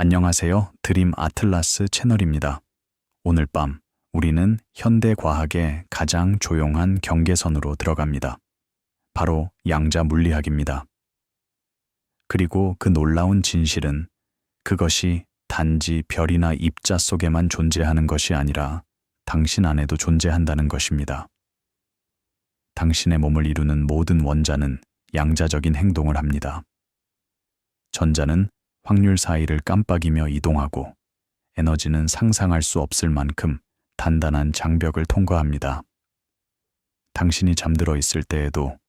안녕하세요. 드림 아틀라스 채널입니다. 오늘 밤 우리는 현대 과학의 가장 조용한 경계선으로 들어갑니다. 바로 양자 물리학입니다. 그리고 그 놀라운 진실은 그것이 단지 별이나 입자 속에만 존재하는 것이 아니라 당신 안에도 존재한다는 것입니다. 당신의 몸을 이루는 모든 원자는 양자적인 행동을 합니다. 전자는 확률 사이를 깜빡이며 이동하고 에너지는 상상할 수 없을 만큼 단단한 장벽을 통과합니다. 당신이 잠들어 있을 때에도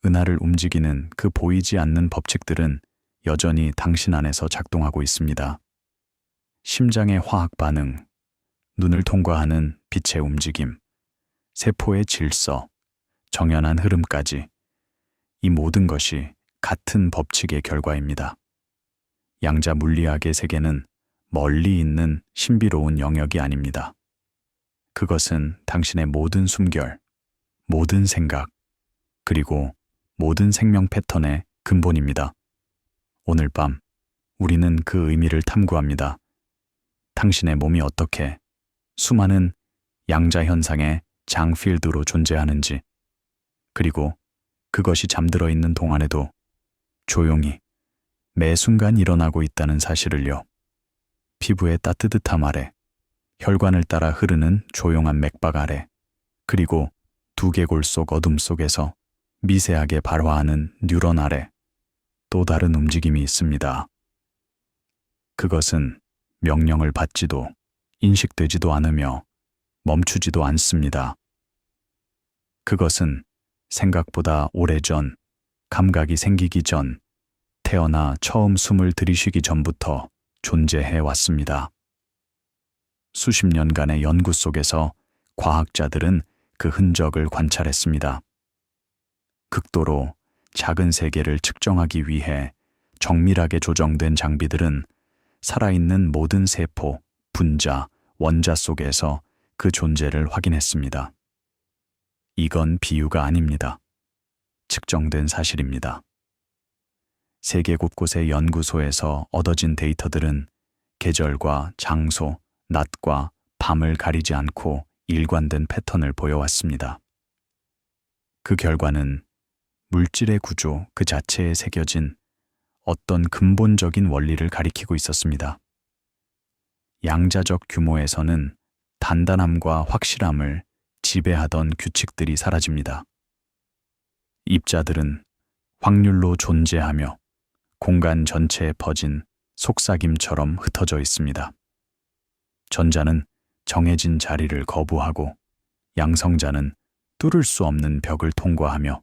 은하를 움직이는 그 보이지 않는 법칙들은 여전히 당신 안에서 작동하고 있습니다. 심장의 화학 반응, 눈을 통과하는 빛의 움직임, 세포의 질서, 정연한 흐름까지 이 모든 것이 같은 법칙의 결과입니다. 양자 물리학의 세계는 멀리 있는 신비로운 영역이 아닙니다. 그것은 당신의 모든 숨결, 모든 생각, 그리고 모든 생명 패턴의 근본입니다. 오늘 밤 우리는 그 의미를 탐구합니다. 당신의 몸이 어떻게 수많은 양자 현상의 장필드로 존재하는지, 그리고 그것이 잠들어 있는 동안에도 조용히 매 순간 일어나고 있다는 사실을요. 피부의 따뜻함 아래, 혈관을 따라 흐르는 조용한 맥박 아래, 그리고 두개골 속 어둠 속에서 미세하게 발화하는 뉴런 아래 또 다른 움직임이 있습니다. 그것은 명령을 받지도 인식되지도 않으며 멈추지도 않습니다. 그것은 생각보다 오래전, 감각이 생기기 전, 태어나 처음 숨을 들이쉬기 전부터 존재해 왔습니다. 수십 년간의 연구 속에서 과학자들은 그 흔적을 관찰했습니다. 극도로 작은 세계를 측정하기 위해 정밀하게 조정된 장비들은 살아있는 모든 세포, 분자, 원자 속에서 그 존재를 확인했습니다. 이건 비유가 아닙니다. 측정된 사실입니다. 세계 곳곳의 연구소에서 얻어진 데이터들은 계절과 장소, 낮과 밤을 가리지 않고 일관된 패턴을 보여왔습니다. 그 결과는 물질의 구조 그 자체에 새겨진 어떤 근본적인 원리를 가리키고 있었습니다. 양자적 규모에서는 단단함과 확실함을 지배하던 규칙들이 사라집니다. 입자들은 확률로 존재하며 공간 전체에 퍼진 속삭임처럼 흩어져 있습니다. 전자는 정해진 자리를 거부하고 양성자는 뚫을 수 없는 벽을 통과하며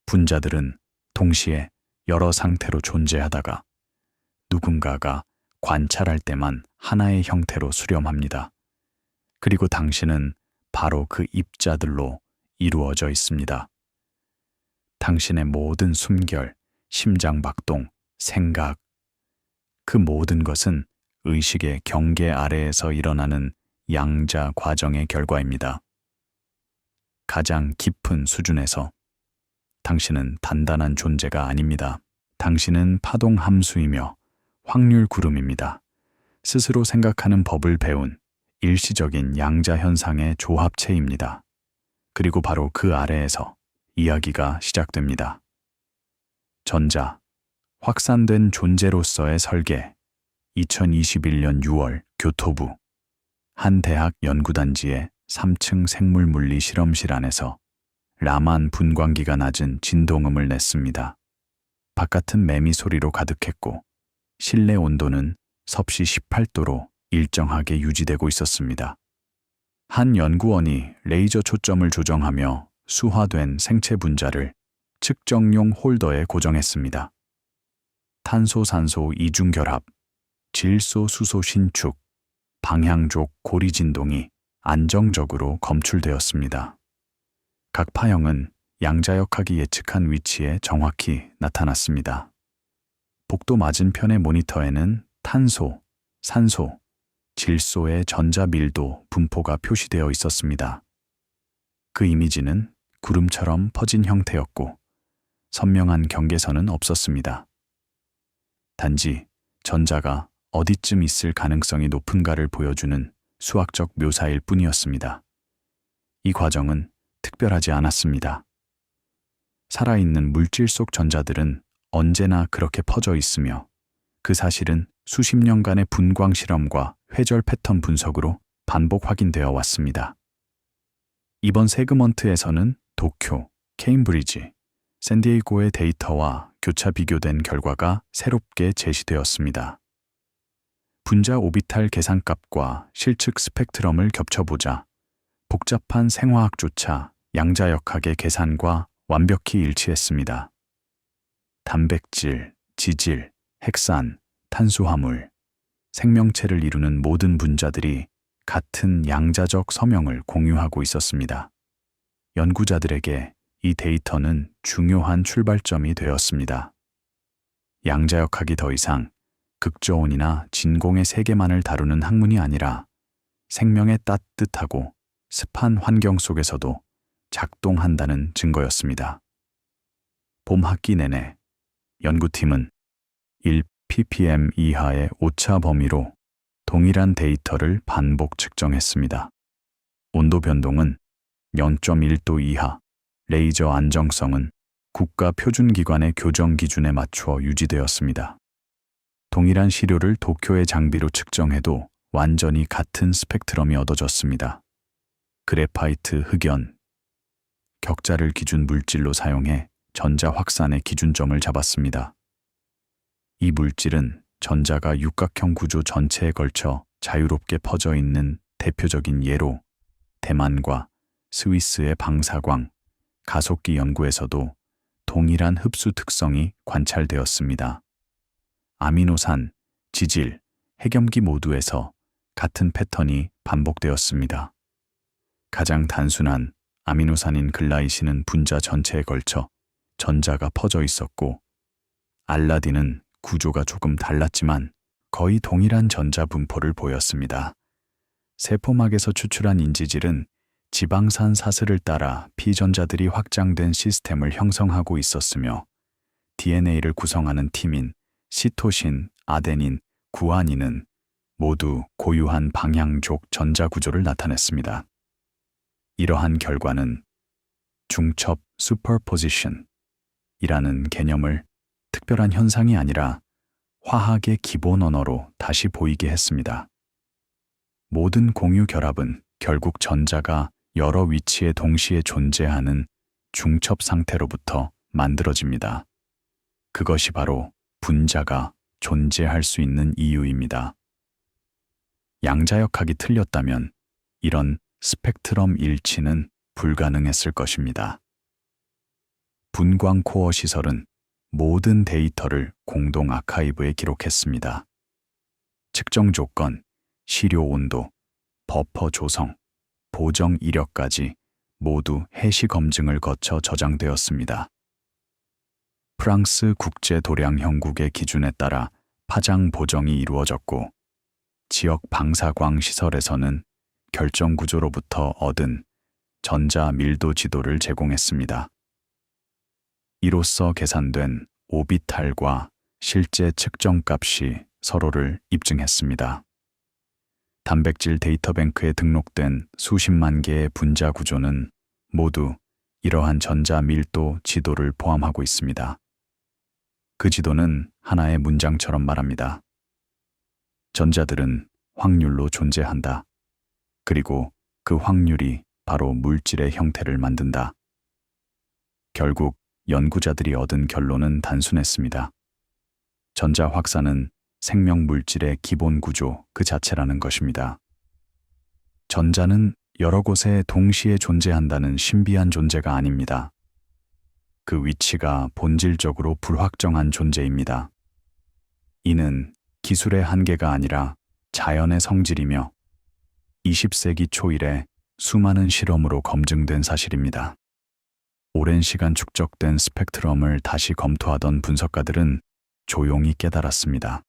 분자들은 동시에 여러 상태로 존재하다가 누군가가 관찰할 때만 하나의 형태로 수렴합니다. 그리고 당신은 바로 그 입자들로 이루어져 있습니다. 당신의 모든 숨결, 심장박동, 생각, 그 모든 것은 의식의 경계 아래에서 일어나는 양자 과정의 결과입니다. 가장 깊은 수준에서 당신은 단단한 존재가 아닙니다. 당신은 파동 함수이며 확률 구름입니다. 스스로 생각하는 법을 배운 일시적인 양자 현상의 조합체입니다. 그리고 바로 그 아래에서 이야기가 시작됩니다. 전자, 확산된 존재로서의 설계. 2021년 6월 교토부 한 대학 연구단지의 3층 생물물리 실험실 안에서 라만 분광기가 낮은 진동음을 냈습니다. 바깥은 매미 소리로 가득했고 실내 온도는 섭씨 18도로 일정하게 유지되고 있었습니다. 한 연구원이 레이저 초점을 조정하며 수화된 생체 분자를 측정용 홀더에 고정했습니다. 탄소 산소 이중 결합, 질소 수소 신축, 방향족 고리 진동이 안정적으로 검출되었습니다. 각 파형은 양자역학이 예측한 위치에 정확히 나타났습니다. 복도 맞은편의 모니터에는 탄소, 산소, 질소의 전자 밀도 분포가 표시되어 있었습니다. 그 이미지는 구름처럼 퍼진 형태였고 선명한 경계선은 없었습니다. 단지 전자가 어디쯤 있을 가능성이 높은가를 보여주는 수학적 묘사일 뿐이었습니다. 이 과정은 특별하지 않았습니다. 살아있는 물질 속 전자들은 언제나 그렇게 퍼져 있으며 그 사실은 수십 년간의 분광 실험과 회절 패턴 분석으로 반복 확인되어 왔습니다. 이번 세그먼트에서는 도쿄, 케임브리지, 샌디에이고의 데이터와 교차 비교된 결과가 새롭게 제시되었습니다. 분자 오비탈 계산값과 실측 스펙트럼을 겹쳐보자 복잡한 생화학조차 양자역학의 계산과 완벽히 일치했습니다. 단백질, 지질, 핵산, 탄수화물, 생명체를 이루는 모든 분자들이 같은 양자적 서명을 공유하고 있었습니다. 연구자들에게 이 데이터는 중요한 출발점이 되었습니다. 양자역학이 더 이상 극저온이나 진공의 세계만을 다루는 학문이 아니라 생명의 따뜻하고 습한 환경 속에서도 작동한다는 증거였습니다. 봄 학기 내내 연구팀은 1ppm 이하의 오차 범위로 동일한 데이터를 반복 측정했습니다. 온도 변동은 0.1도 이하, 레이저 안정성은 국가 표준기관의 교정 기준에 맞추어 유지되었습니다. 동일한 시료를 도쿄의 장비로 측정해도 완전히 같은 스펙트럼이 얻어졌습니다. 그래파이트 흑연, 격자를 기준 물질로 사용해 전자 확산의 기준점을 잡았습니다. 이 물질은 전자가 육각형 구조 전체에 걸쳐 자유롭게 퍼져 있는 대표적인 예로 대만과 스위스의 방사광, 가속기 연구에서도 동일한 흡수 특성이 관찰되었습니다. 아미노산, 지질, 핵염기 모두에서 같은 패턴이 반복되었습니다. 가장 단순한 아미노산인 글라이신은 분자 전체에 걸쳐 전자가 퍼져 있었고, 알라딘은 구조가 조금 달랐지만 거의 동일한 전자 분포를 보였습니다. 세포막에서 추출한 인지질은 지방산 사슬을 따라 피전자들이 확장된 시스템을 형성하고 있었으며, DNA를 구성하는 팀인 시토신, 아데닌, 구아닌은 모두 고유한 방향족 전자 구조를 나타냈습니다. 이러한 결과는 중첩 슈퍼포지션 이라는 개념을 특별한 현상이 아니라 화학의 기본 언어로 다시 보이게 했습니다. 모든 공유 결합은 결국 전자가 여러 위치에 동시에 존재하는 중첩 상태로부터 만들어집니다. 그것이 바로 분자가 존재할 수 있는 이유입니다. 양자역학이 틀렸다면 이런 스펙트럼 일치는 불가능했을 것입니다. 분광 코어 시설은 모든 데이터를 공동 아카이브에 기록했습니다. 측정 조건, 시료 온도, 버퍼 조성, 보정 이력까지 모두 해시 검증을 거쳐 저장되었습니다. 프랑스 국제 도량 형국의 기준에 따라 파장 보정이 이루어졌고, 지역 방사광 시설에서는 결정 구조로부터 얻은 전자 밀도 지도를 제공했습니다. 이로써 계산된 오비탈과 실제 측정 값이 서로를 입증했습니다. 단백질 데이터뱅크에 등록된 수십만 개의 분자 구조는 모두 이러한 전자 밀도 지도를 포함하고 있습니다. 그 지도는 하나의 문장처럼 말합니다. 전자들은 확률로 존재한다. 그리고 그 확률이 바로 물질의 형태를 만든다. 결국 연구자들이 얻은 결론은 단순했습니다. 전자 확산은 생명 물질의 기본 구조 그 자체라는 것입니다. 전자는 여러 곳에 동시에 존재한다는 신비한 존재가 아닙니다. 그 위치가 본질적으로 불확정한 존재입니다. 이는 기술의 한계가 아니라 자연의 성질이며 20세기 초 이래 수많은 실험으로 검증된 사실입니다. 오랜 시간 축적된 스펙트럼을 다시 검토하던 분석가들은 조용히 깨달았습니다.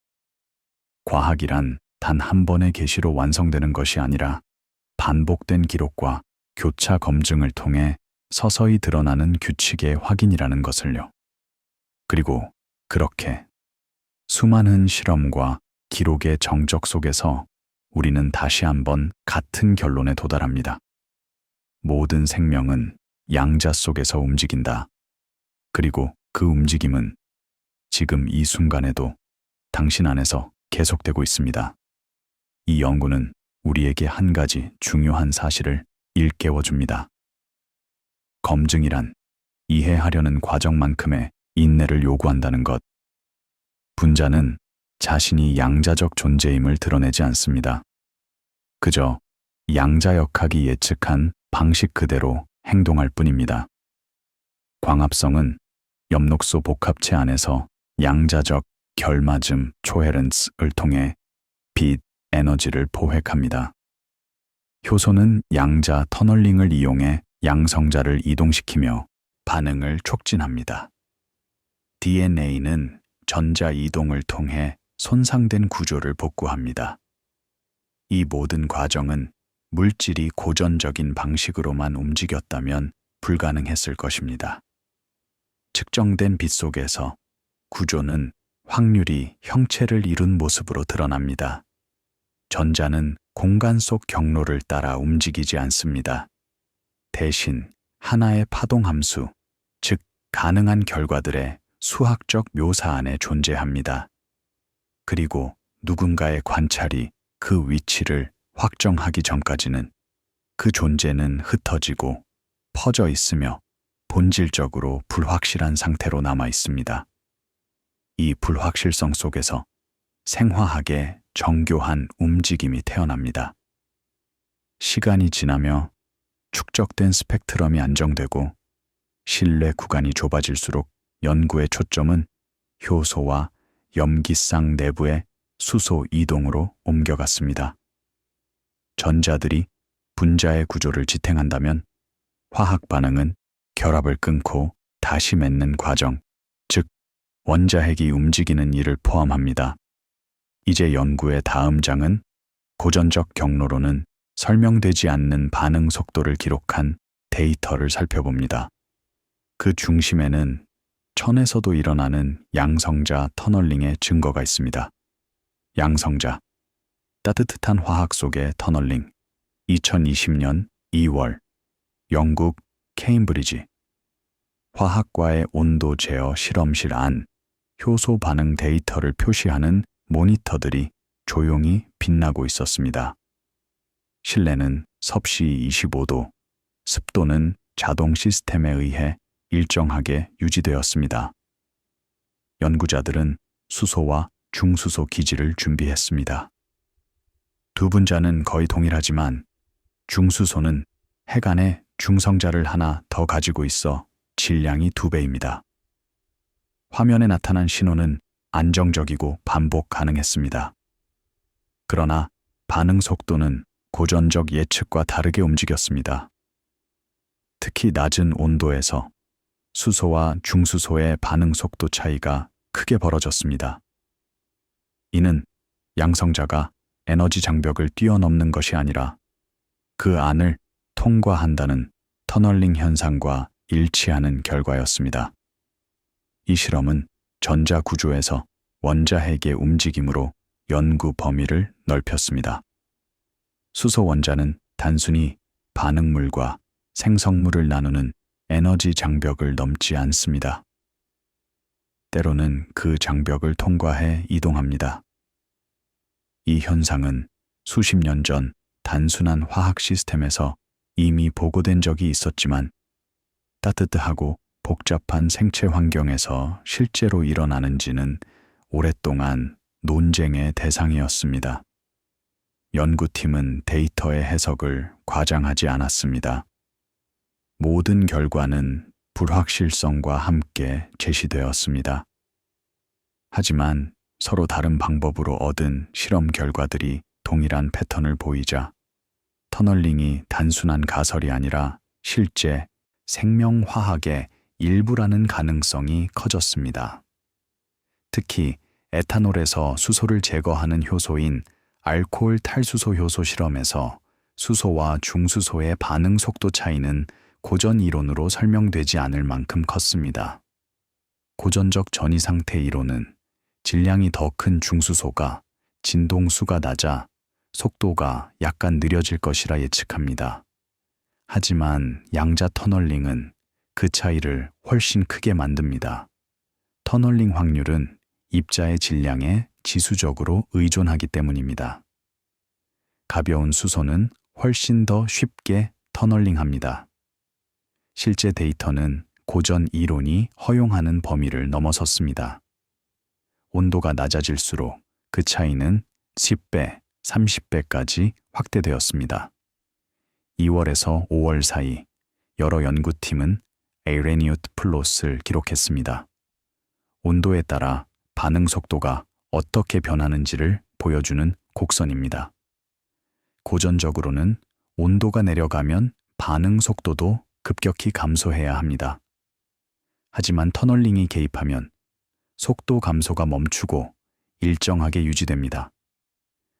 과학이란 단 한 번의 계시로 완성되는 것이 아니라 반복된 기록과 교차 검증을 통해 서서히 드러나는 규칙의 확인이라는 것을요. 그리고 그렇게 수많은 실험과 기록의 정적 속에서 우리는 다시 한번 같은 결론에 도달합니다. 모든 생명은 양자 속에서 움직인다. 그리고 그 움직임은 지금 이 순간에도 당신 안에서 계속되고 있습니다. 이 연구는 우리에게 한 가지 중요한 사실을 일깨워 줍니다. 검증이란 이해하려는 과정만큼의 인내를 요구한다는 것. 분자는 자신이 양자적 존재임을 드러내지 않습니다. 그저 양자역학이 예측한 방식 그대로 행동할 뿐입니다. 광합성은 엽록소 복합체 안에서 양자적 결맞음 초헤런스를 통해 빛, 에너지를 포획합니다. 효소는 양자 터널링을 이용해 양성자를 이동시키며 반응을 촉진합니다. DNA는 전자 이동을 통해 손상된 구조를 복구합니다. 이 모든 과정은 물질이 고전적인 방식으로만 움직였다면 불가능했을 것입니다. 측정된 빛 속에서 구조는 확률이 형체를 이룬 모습으로 드러납니다. 전자는 공간 속 경로를 따라 움직이지 않습니다. 대신 하나의 파동 함수, 즉 가능한 결과들의 수학적 묘사 안에 존재합니다. 그리고 누군가의 관찰이 그 위치를 확정하기 전까지는 그 존재는 흩어지고 퍼져 있으며 본질적으로 불확실한 상태로 남아 있습니다. 이 불확실성 속에서 생화학의 정교한 움직임이 태어납니다. 시간이 지나며 축적된 스펙트럼이 안정되고 신뢰 구간이 좁아질수록 연구의 초점은 효소와 염기쌍 내부의 수소 이동으로 옮겨갔습니다. 전자들이 분자의 구조를 지탱한다면 화학 반응은 결합을 끊고 다시 맺는 과정, 즉 원자핵이 움직이는 일을 포함합니다. 이제 연구의 다음 장은 고전적 경로로는 설명되지 않는 반응 속도를 기록한 데이터를 살펴봅니다. 그 중심에는 천에서도 일어나는 양성자 터널링의 증거가 있습니다. 양성자, 따뜻한 화학 속의 터널링, 2020년 2월, 영국 케임브리지. 화학과의 온도 제어 실험실 안 효소 반응 데이터를 표시하는 모니터들이 조용히 빛나고 있었습니다. 실내는 섭씨 25도, 습도는 자동 시스템에 의해 일정하게 유지되었습니다. 연구자들은 수소와 중수소 기지를 준비했습니다. 두 분자는 거의 동일하지만 중수소는 핵 안에 중성자를 하나 더 가지고 있어 질량이 2배입니다. 화면에 나타난 신호는 안정적이고 반복 가능했습니다. 그러나 반응 속도는 고전적 예측과 다르게 움직였습니다. 특히 낮은 온도에서 수소와 중수소의 반응 속도 차이가 크게 벌어졌습니다. 이는 양성자가 에너지 장벽을 뛰어넘는 것이 아니라 그 안을 통과한다는 터널링 현상과 일치하는 결과였습니다. 이 실험은 전자 구조에서 원자핵의 움직임으로 연구 범위를 넓혔습니다. 수소 원자는 단순히 반응물과 생성물을 나누는 에너지 장벽을 넘지 않습니다. 때로는 그 장벽을 통과해 이동합니다. 이 현상은 수십 년 전 단순한 화학 시스템에서 이미 보고된 적이 있었지만 따뜻하고 복잡한 생체 환경에서 실제로 일어나는지는 오랫동안 논쟁의 대상이었습니다. 연구팀은 데이터의 해석을 과장하지 않았습니다. 모든 결과는 불확실성과 함께 제시되었습니다. 하지만 서로 다른 방법으로 얻은 실험 결과들이 동일한 패턴을 보이자 터널링이 단순한 가설이 아니라 실제 생명화학의 일부라는 가능성이 커졌습니다. 특히 에탄올에서 수소를 제거하는 효소인 알코올 탈수소 효소 실험에서 수소와 중수소의 반응 속도 차이는 고전 이론으로 설명되지 않을 만큼 컸습니다. 고전적 전이 상태 이론은 질량이 더 큰 중수소가 진동수가 낮아 속도가 약간 느려질 것이라 예측합니다. 하지만 양자 터널링은 그 차이를 훨씬 크게 만듭니다. 터널링 확률은 입자의 질량에 지수적으로 의존하기 때문입니다. 가벼운 수소는 훨씬 더 쉽게 터널링합니다. 실제 데이터는 고전 이론이 허용하는 범위를 넘어섰습니다. 온도가 낮아질수록 그 차이는 10배, 30배까지 확대되었습니다. 2월에서 5월 사이 여러 연구팀은 에이레니우트 플롯을 기록했습니다. 온도에 따라 반응 속도가 어떻게 변하는지를 보여주는 곡선입니다. 고전적으로는 온도가 내려가면 반응 속도도 급격히 감소해야 합니다. 하지만 터널링이 개입하면 속도 감소가 멈추고 일정하게 유지됩니다.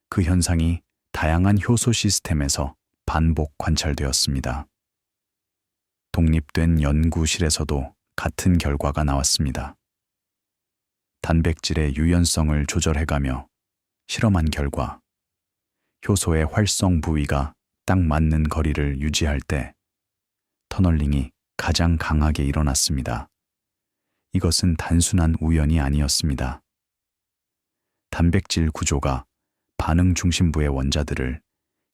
그 현상이 다양한 효소 시스템에서 반복 관찰되었습니다. 독립된 연구실에서도 같은 결과가 나왔습니다. 단백질의 유연성을 조절해가며 실험한 결과 효소의 활성 부위가 딱 맞는 거리를 유지할 때 터널링이 가장 강하게 일어났습니다. 이것은 단순한 우연이 아니었습니다. 단백질 구조가 반응 중심부의 원자들을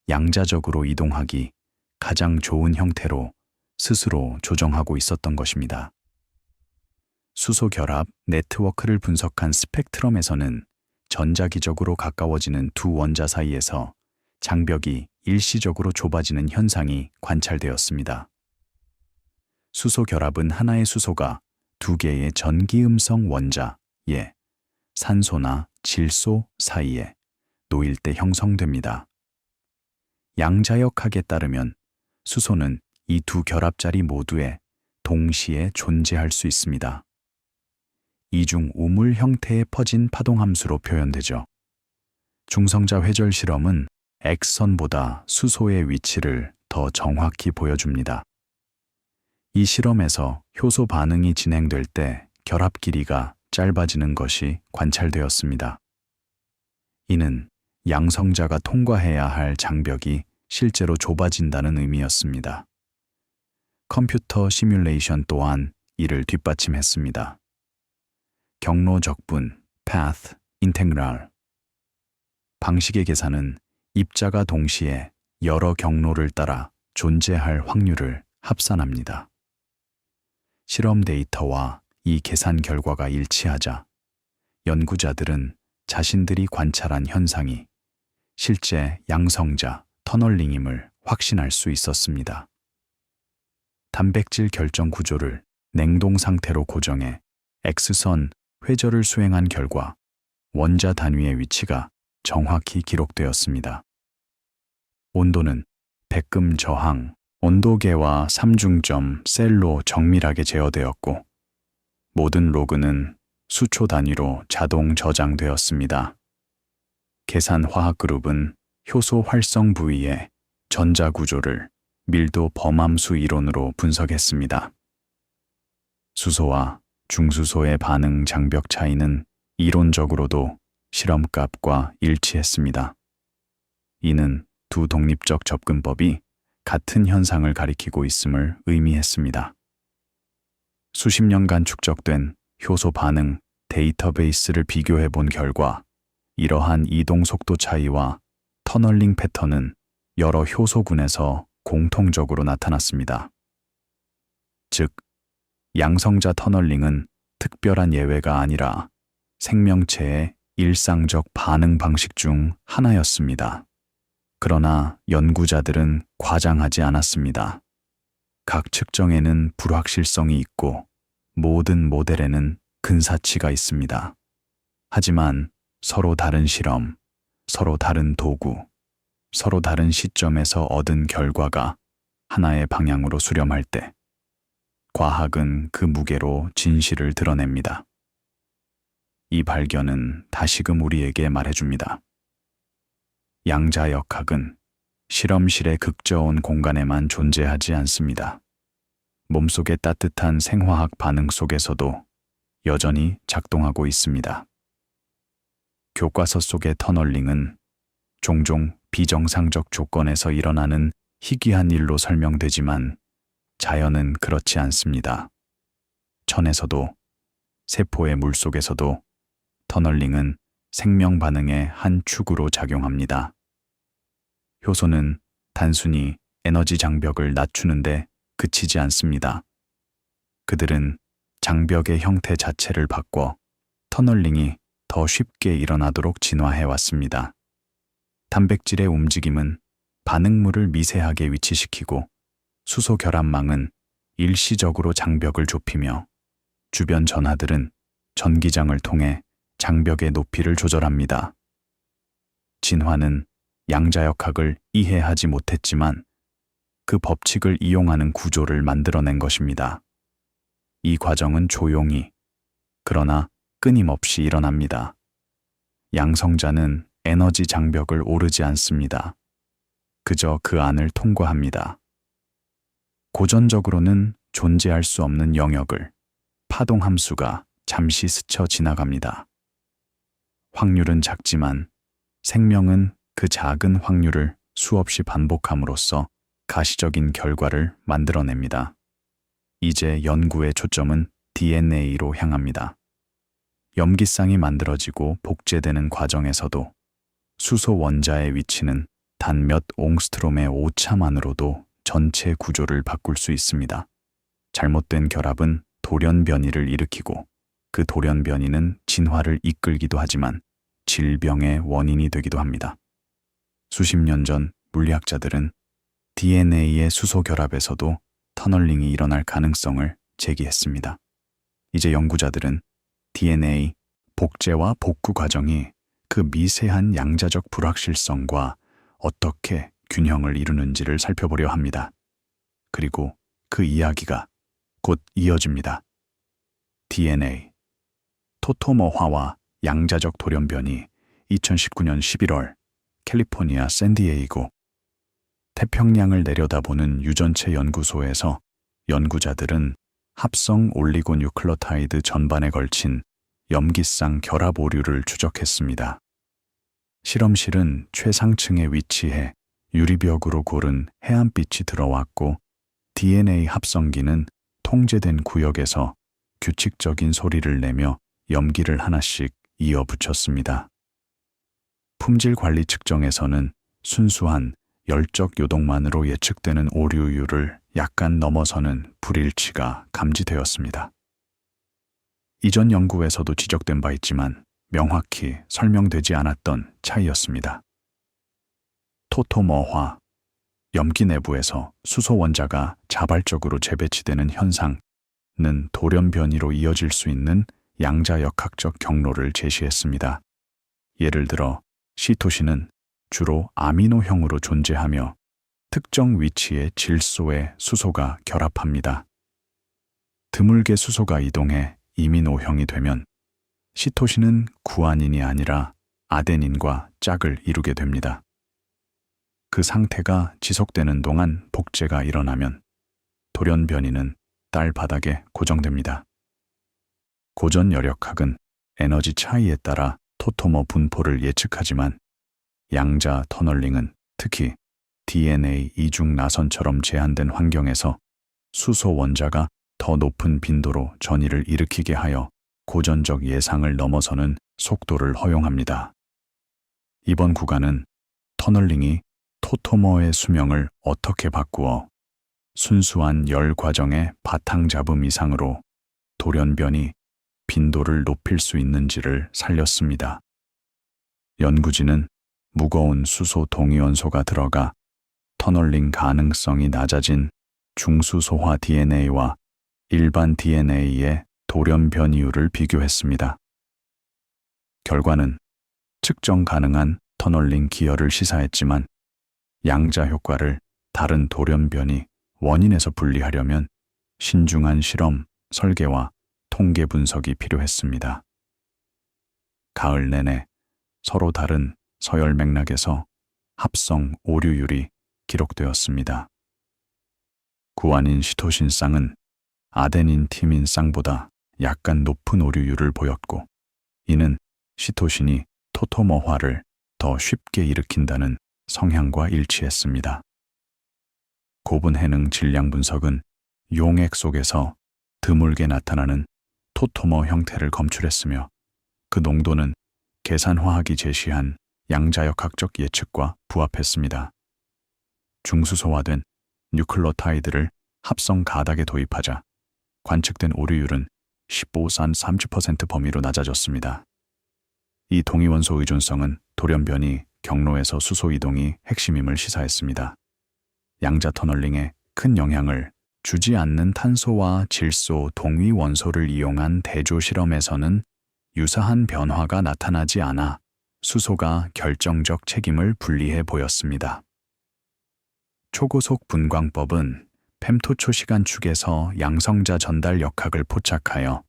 양자적으로 이동하기 가장 좋은 형태로 스스로 조정하고 있었던 것입니다. 수소 결합 네트워크를 분석한 스펙트럼에서는 전자기적으로 가까워지는 두 원자 사이에서 장벽이 일시적으로 좁아지는 현상이 관찰되었습니다. 수소 결합은 하나의 수소가 두 개의 전기음성 원자, 산소나 질소 사이에 놓일 때 형성됩니다. 양자역학에 따르면 수소는 이 두 결합자리 모두에 동시에 존재할 수 있습니다. 이중 우물 형태의 퍼진 파동함수로 표현되죠. 중성자 회절 실험은 X선보다 수소의 위치를 더 정확히 보여줍니다. 이 실험에서 효소 반응이 진행될 때 결합 길이가 짧아지는 것이 관찰되었습니다. 이는 양성자가 통과해야 할 장벽이 실제로 좁아진다는 의미였습니다. 컴퓨터 시뮬레이션 또한 이를 뒷받침했습니다. 경로 적분, path integral 방식의 계산은 입자가 동시에 여러 경로를 따라 존재할 확률을 합산합니다. 실험 데이터와 이 계산 결과가 일치하자 연구자들은 자신들이 관찰한 현상이 실제 양성자 터널링임을 확신할 수 있었습니다. 단백질 결정 구조를 냉동 상태로 고정해 X선 회절을 수행한 결과 원자 단위의 위치가 정확히 기록되었습니다. 온도는 백금 저항, 온도계와 삼중점 셀로 정밀하게 제어되었고 모든 로그는 수초 단위로 자동 저장되었습니다. 계산 화학 그룹은 효소 활성 부위의 전자 구조를 밀도 범함수 이론으로 분석했습니다. 수소와 중수소의 반응 장벽 차이는 이론적으로도 실험값과 일치했습니다. 이는 두 독립적 접근법이 같은 현상을 가리키고 있음을 의미했습니다. 수십 년간 축적된 효소 반응 데이터베이스를 비교해 본 결과 이러한 이동 속도 차이와 터널링 패턴은 여러 효소군에서 공통적으로 나타났습니다. 즉, 양성자 터널링은 특별한 예외가 아니라 생명체의 일상적 반응 방식 중 하나였습니다. 그러나 연구자들은 과장하지 않았습니다. 각 측정에는 불확실성이 있고 모든 모델에는 근사치가 있습니다. 하지만 서로 다른 실험, 서로 다른 도구, 서로 다른 시점에서 얻은 결과가 하나의 방향으로 수렴할 때 과학은 그 무게로 진실을 드러냅니다. 이 발견은 다시금 우리에게 말해줍니다. 양자역학은 실험실의 극저온 공간에만 존재하지 않습니다. 몸속의 따뜻한 생화학 반응 속에서도 여전히 작동하고 있습니다. 교과서 속의 터널링은 종종 비정상적 조건에서 일어나는 희귀한 일로 설명되지만 자연은 그렇지 않습니다. 천에서도 세포의 물속에서도 터널링은 생명 반응의 한 축으로 작용합니다. 효소는 단순히 에너지 장벽을 낮추는데 그치지 않습니다. 그들은 장벽의 형태 자체를 바꿔 터널링이 더 쉽게 일어나도록 진화해 왔습니다. 단백질의 움직임은 반응물을 미세하게 위치시키고 수소 결합망은 일시적으로 장벽을 좁히며 주변 전하들은 전기장을 통해 장벽의 높이를 조절합니다. 진화는 양자역학을 이해하지 못했지만 그 법칙을 이용하는 구조를 만들어낸 것입니다. 이 과정은 조용히, 그러나 끊임없이 일어납니다. 양성자는 에너지 장벽을 오르지 않습니다. 그저 그 안을 통과합니다. 고전적으로는 존재할 수 없는 영역을 파동 함수가 잠시 스쳐 지나갑니다. 확률은 작지만 생명은 그 작은 확률을 수없이 반복함으로써 가시적인 결과를 만들어냅니다. 이제 연구의 초점은 DNA로 향합니다. 염기쌍이 만들어지고 복제되는 과정에서도 수소 원자의 위치는 단 몇 옹스트롬의 오차만으로도 전체 구조를 바꿀 수 있습니다. 잘못된 결합은 돌연 변이를 일으키고 그 돌연 변이는 진화를 이끌기도 하지만 질병의 원인이 되기도 합니다. 수십 년 전 물리학자들은 DNA의 수소 결합에서도 터널링이 일어날 가능성을 제기했습니다. 이제 연구자들은 DNA 복제와 복구 과정이 그 미세한 양자적 불확실성과 어떻게 균형을 이루는지를 살펴보려 합니다. 그리고 그 이야기가 곧 이어집니다. DNA 토토모화와 양자적 돌연변이 2019년 11월 캘리포니아 샌디에이고 태평양을 내려다보는 유전체 연구소에서 연구자들은 합성 올리고뉴클로타이드 전반에 걸친 염기쌍 결합 오류를 추적했습니다. 실험실은 최상층에 위치해 유리벽으로 고른 해안빛이 들어왔고 DNA 합성기는 통제된 구역에서 규칙적인 소리를 내며 염기를 하나씩 이어 붙였습니다. 품질 관리 측정에서는 순수한 열적 요동만으로 예측되는 오류율을 약간 넘어서는 불일치가 감지되었습니다. 이전 연구에서도 지적된 바 있지만 명확히 설명되지 않았던 차이였습니다. 토토머화, 염기 내부에서 수소 원자가 자발적으로 재배치되는 현상은 돌연 변이로 이어질 수 있는 양자역학적 경로를 제시했습니다. 예를 들어 시토신은 주로 아미노형으로 존재하며 특정 위치의 질소에 수소가 결합합니다. 드물게 수소가 이동해 이미노형이 되면 시토신은 구아닌이 아니라 아데닌과 짝을 이루게 됩니다. 그 상태가 지속되는 동안 복제가 일어나면 돌연 변이는 딸 바닥에 고정됩니다. 고전 열역학은 에너지 차이에 따라 토토머 분포를 예측하지만 양자 터널링은 특히 DNA 이중 나선처럼 제한된 환경에서 수소 원자가 더 높은 빈도로 전이를 일으키게 하여 고전적 예상을 넘어서는 속도를 허용합니다. 이번 구간은 터널링이 토토머의 수명을 어떻게 바꾸어 순수한 열 과정의 바탕 잡음 이상으로 돌연변이 빈도를 높일 수 있는지를 살렸습니다. 연구진은 무거운 수소 동위원소가 들어가 터널링 가능성이 낮아진 중수소화 DNA와 일반 DNA의 돌연 변이율을 비교했습니다. 결과는 측정 가능한 터널링 기여를 시사했지만 양자 효과를 다른 돌연 변이 원인에서 분리하려면 신중한 실험, 설계와 통계 분석이 필요했습니다. 가을 내내 서로 다른 서열 맥락에서 합성 오류율이 기록되었습니다. 구아닌 시토신 쌍은 아데닌 티민 쌍보다 약간 높은 오류율을 보였고 이는 시토신이 토토모화를 더 쉽게 일으킨다는 성향과 일치했습니다. 고분 해능 질량 분석은 용액 속에서 드물게 나타나는 토토모 형태를 검출했으며 그 농도는 계산화학이 제시한 양자역학적 예측과 부합했습니다. 중수소화된 뉴클로타이드를 합성 가닥에 도입하자 관측된 오류율은 15산 30% 범위로 낮아졌습니다. 이 동위원소 의존성은 돌연변이, 경로에서 수소 이동이 핵심임을 시사했습니다. 양자 터널링에 큰 영향을 주지 않는 탄소와 질소, 동위 원소를 이용한 대조 실험에서는 유사한 변화가 나타나지 않아 수소가 결정적 책임을 분리해 보였습니다. 초고속 분광법은 fem토 초시간축에서 양성자 전달 역학을 포착하여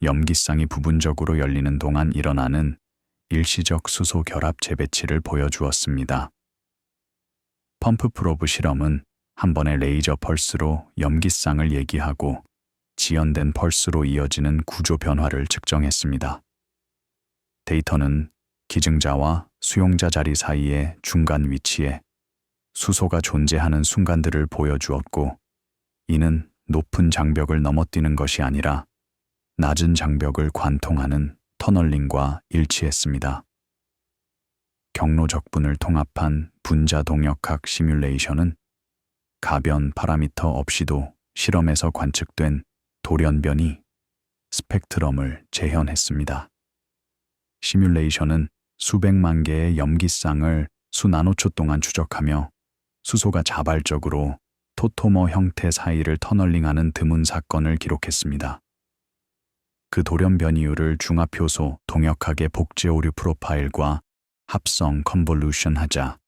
염기쌍이 부분적으로 열리는 동안 일어나는 일시적 수소 결합 재배치를 보여주었습니다. 펌프 프로브 실험은 한 번의 레이저 펄스로 염기쌍을 예기하고 지연된 펄스로 이어지는 구조 변화를 측정했습니다. 데이터는 기증자와 수용자 자리 사이의 중간 위치에 수소가 존재하는 순간들을 보여주었고, 이는 높은 장벽을 넘어뛰는 것이 아니라 낮은 장벽을 관통하는 터널링과 일치했습니다. 경로 적분을 통합한 분자 동역학 시뮬레이션은 가변 파라미터 없이도 실험에서 관측된 돌연변이 스펙트럼을 재현했습니다. 시뮬레이션은 수백만 개의 염기쌍을 수 나노초 동안 추적하며 수소가 자발적으로 토토모 형태 사이를 터널링하는 드문 사건을 기록했습니다. 그 돌연변이율을 중합효소 동역학의 복제 오류 프로파일과 합성 컨볼루션 하자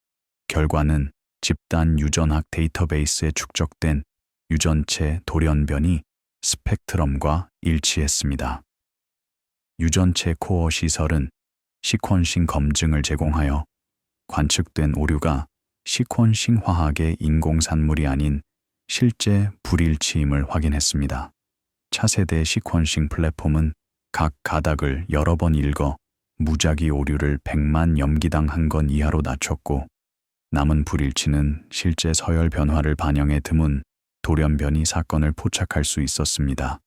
결과는 집단 유전학 데이터베이스에 축적된 유전체 돌연변이 스펙트럼과 일치했습니다. 유전체 코어 시설은 시퀀싱 검증을 제공하여 관측된 오류가 시퀀싱 화학의 인공산물이 아닌 실제 불일치임을 확인했습니다. 차세대 시퀀싱 플랫폼은 각 가닥을 여러 번 읽어 무작위 오류를 100만 염기당 한 건 이하로 낮췄고, 남은 불일치는 실제 서열 변화를 반영해 드문 돌연변이 사건을 포착할 수 있었습니다.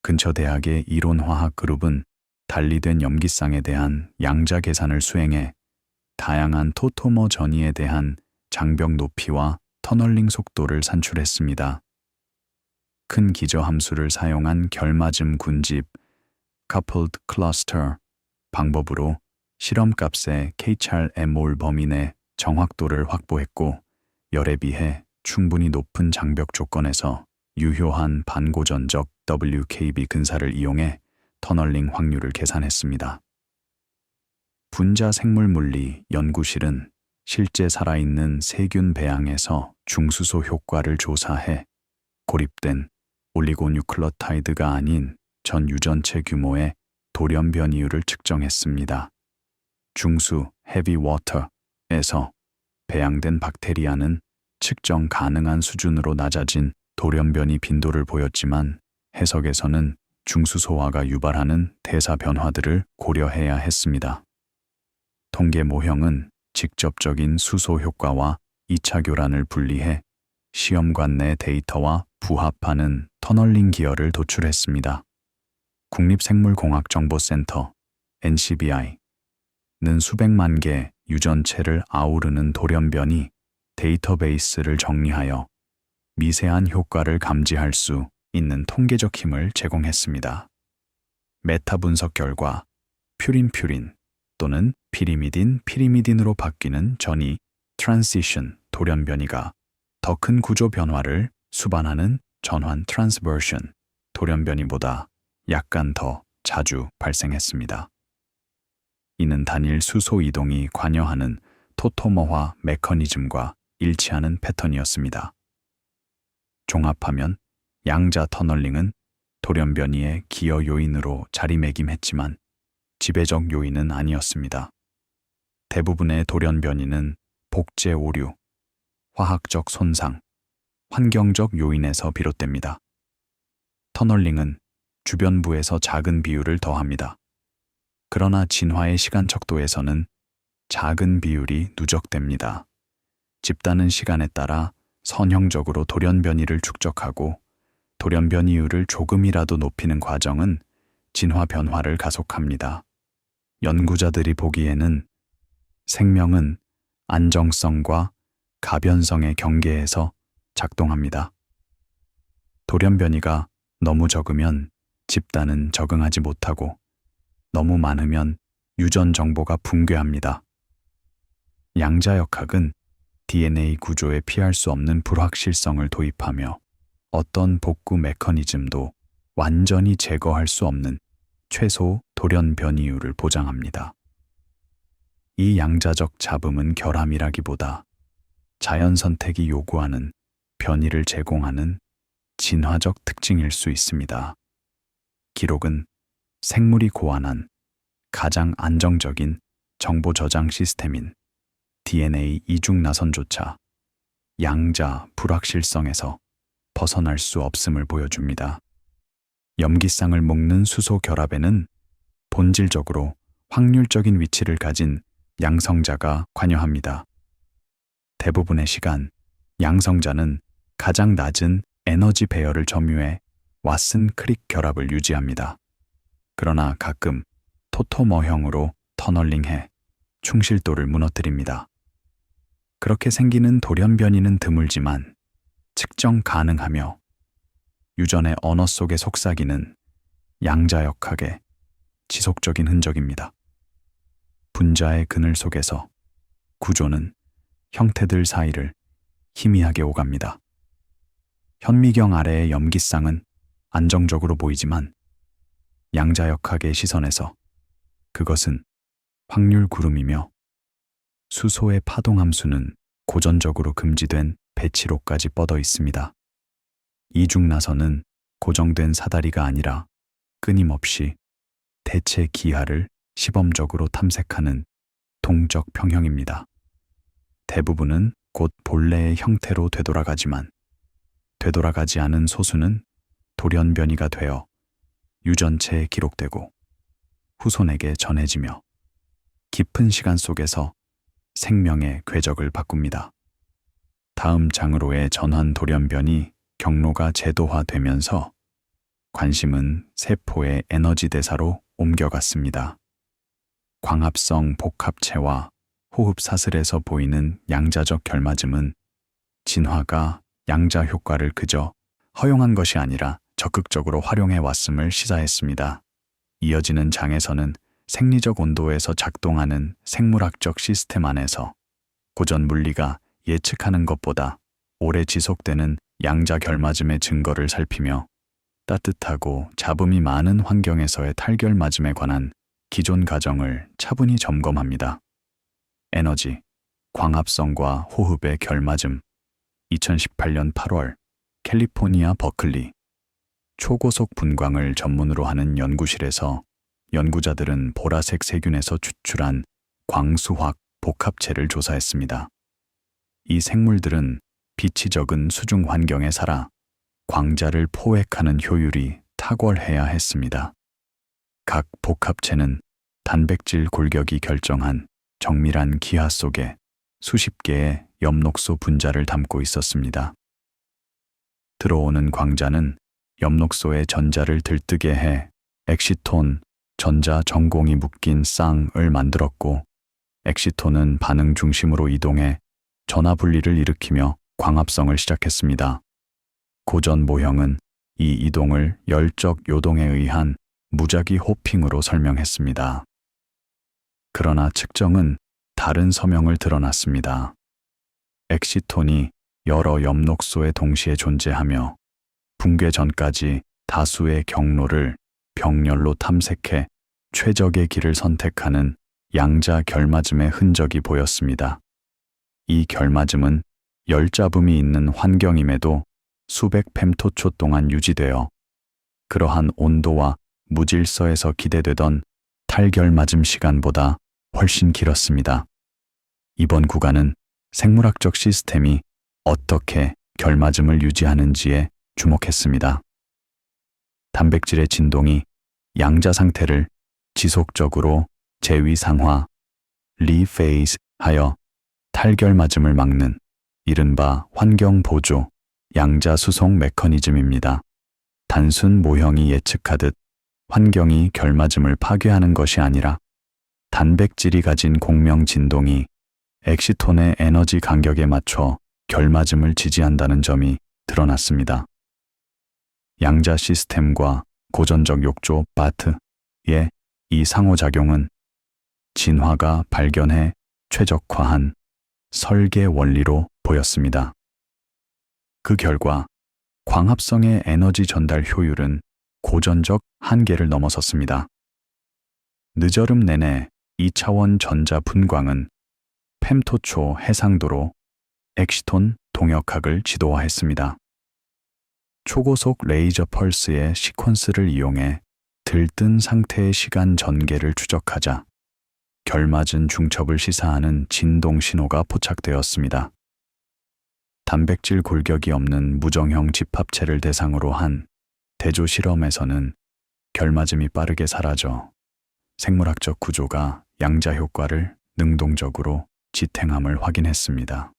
근처 대학의 이론화학 그룹은 달리된 염기쌍에 대한 양자 계산을 수행해 다양한 토토모 전이에 대한 장벽 높이와 터널링 속도를 산출했습니다. 큰 기저 함수를 사용한 결맞음 군집 coupled cluster 방법으로 실험값의 K찰/mol 범위 내 정확도를 확보했고, 열에 비해 충분히 높은 장벽 조건에서 유효한 반고전적 WKB 근사를 이용해 터널링 확률을 계산했습니다. 분자 생물물리 연구실은 실제 살아있는 세균 배양에서 중수소 효과를 조사해 고립된 올리고뉴클로타이드가 아닌 전 유전체 규모의 돌연변이율을 측정했습니다. 중수 헤비워터에서 배양된 박테리아는 측정 가능한 수준으로 낮아진 돌연변이 빈도를 보였지만, 해석에서는 중수소화가 유발하는 대사 변화들을 고려해야 했습니다. 통계 모형은 직접적인 수소 효과와 2차 교란을 분리해 시험관 내 데이터와 부합하는 터널링 기여를 도출했습니다. 국립생물공학정보센터 NCBI는 수백만 개 유전체를 아우르는 돌연변이 데이터베이스를 정리하여 미세한 효과를 감지할 수 있는 통계적 힘을 제공했습니다. 메타 분석 결과 퓨린 또는 피리미딘으로 바뀌는 전이 트랜시션 돌연변이가 더 큰 구조 변화를 수반하는 전환 트랜스버션 돌연변이보다 약간 더 자주 발생했습니다. 이는 단일 수소 이동이 관여하는 토토모화 메커니즘과 일치하는 패턴이었습니다. 종합하면 양자 터널링은 돌연변이의 기여 요인으로 자리매김했지만 지배적 요인은 아니었습니다. 대부분의 돌연변이는 복제 오류, 화학적 손상, 환경적 요인에서 비롯됩니다. 터널링은 주변부에서 작은 비율을 더합니다. 그러나 진화의 시간 척도에서는 작은 비율이 누적됩니다. 집단은 시간에 따라 선형적으로 돌연변이를 축적하고 돌연변이율을 조금이라도 높이는 과정은 진화 변화를 가속합니다. 연구자들이 보기에는 생명은 안정성과 가변성의 경계에서 작동합니다. 돌연변이가 너무 적으면 집단은 적응하지 못하고 너무 많으면 유전 정보가 붕괴합니다. 양자역학은 DNA 구조에 피할 수 없는 불확실성을 도입하며 어떤 복구 메커니즘도 완전히 제거할 수 없는 최소 돌연변이율을 보장합니다. 이 양자적 잡음은 결함이라기보다 자연 선택이 요구하는 변이를 제공하는 진화적 특징일 수 있습니다. 기록은 생물이 고안한 가장 안정적인 정보 저장 시스템인 DNA 이중 나선조차 양자 불확실성에서 벗어날 수 없음을 보여줍니다. 염기쌍을 묶는 수소 결합에는 본질적으로 확률적인 위치를 가진 양성자가 관여합니다. 대부분의 시간, 양성자는 가장 낮은 에너지 배열을 점유해 왓슨 크릭 결합을 유지합니다. 그러나 가끔 토토머형으로 터널링해 충실도를 무너뜨립니다. 그렇게 생기는 돌연변이는 드물지만 측정 가능하며 유전의 언어 속에 속삭이는 양자역학의 지속적인 흔적입니다. 분자의 그늘 속에서 구조는 형태들 사이를 희미하게 오갑니다. 현미경 아래의 염기쌍은 안정적으로 보이지만 양자역학의 시선에서 그것은 확률 구름이며 수소의 파동함수는 고전적으로 금지된 배치로까지 뻗어 있습니다. 이중나선은 고정된 사다리가 아니라 끊임없이 대체 기하를 시범적으로 탐색하는 동적 평형입니다. 대부분은 곧 본래의 형태로 되돌아가지만 되돌아가지 않은 소수는 돌연변이가 되어 유전체에 기록되고 후손에게 전해지며 깊은 시간 속에서 생명의 궤적을 바꿉니다. 다음 장으로의 전환 돌연변이 경로가 제도화되면서 관심은 세포의 에너지 대사로 옮겨갔습니다. 광합성 복합체와 호흡 사슬에서 보이는 양자적 결맞음은 진화가 양자 효과를 그저 허용한 것이 아니라 적극적으로 활용해 왔음을 시사했습니다. 이어지는 장에서는 생리적 온도에서 작동하는 생물학적 시스템 안에서 고전 물리가 예측하는 것보다 오래 지속되는 양자 결맞음의 증거를 살피며 따뜻하고 잡음이 많은 환경에서의 탈결맞음에 관한 기존 가정을 차분히 점검합니다. 에너지, 광합성과 호흡의 결맞음. 2018년 8월 캘리포니아 버클리 초고속 분광을 전문으로 하는 연구실에서 연구자들은 보라색 세균에서 추출한 광수학 복합체를 조사했습니다. 이 생물들은 빛이 적은 수중 환경에 살아 광자를 포획하는 효율이 탁월해야 했습니다. 각 복합체는 단백질 골격이 결정한 정밀한 기하 속에 수십 개의 엽록소 분자를 담고 있었습니다. 들어오는 광자는 엽록소의 전자를 들뜨게 해 엑시톤, 전자 전공이 묶인 쌍을 만들었고 엑시톤은 반응 중심으로 이동해 전하 분리를 일으키며 광합성을 시작했습니다. 고전 모형은 이 이동을 열적 요동에 의한 무작위 호핑으로 설명했습니다. 그러나 측정은 다른 서명을 드러났습니다. 엑시톤이 여러 엽록소에 동시에 존재하며 붕괴 전까지 다수의 경로를 병렬로 탐색해 최적의 길을 선택하는 양자 결맞음의 흔적이 보였습니다. 이 결맞음은 열잡음이 있는 환경임에도 수백 펨토초 동안 유지되어 그러한 온도와 무질서에서 기대되던 탈결맞음 시간보다 훨씬 길었습니다. 이번 구간은 생물학적 시스템이 어떻게 결맞음을 유지하는지에 주목했습니다. 단백질의 진동이 양자 상태를 지속적으로 재위상화, 리페이스 하여 탈결맞음을 막는 이른바 환경보조, 양자수송 메커니즘입니다. 단순 모형이 예측하듯 환경이 결맞음을 파괴하는 것이 아니라 단백질이 가진 공명 진동이 엑시톤의 에너지 간격에 맞춰 결맞음을 지지한다는 점이 드러났습니다. 양자 시스템과 고전적 욕조 바트의 이 상호작용은 진화가 발견해 최적화한 설계 원리로 보였습니다. 그 결과 광합성의 에너지 전달 효율은 고전적 한계를 넘어섰습니다. 늦여름 내내 2차원 전자 분광은 펨토초 해상도로 엑시톤 동역학을 지도화했습니다. 초고속 레이저 펄스의 시퀀스를 이용해 들뜬 상태의 시간 전개를 추적하자 결맞은 중첩을 시사하는 진동 신호가 포착되었습니다. 단백질 골격이 없는 무정형 집합체를 대상으로 한 대조 실험에서는 결맞음이 빠르게 사라져 생물학적 구조가 양자 효과를 능동적으로 지탱함을 확인했습니다.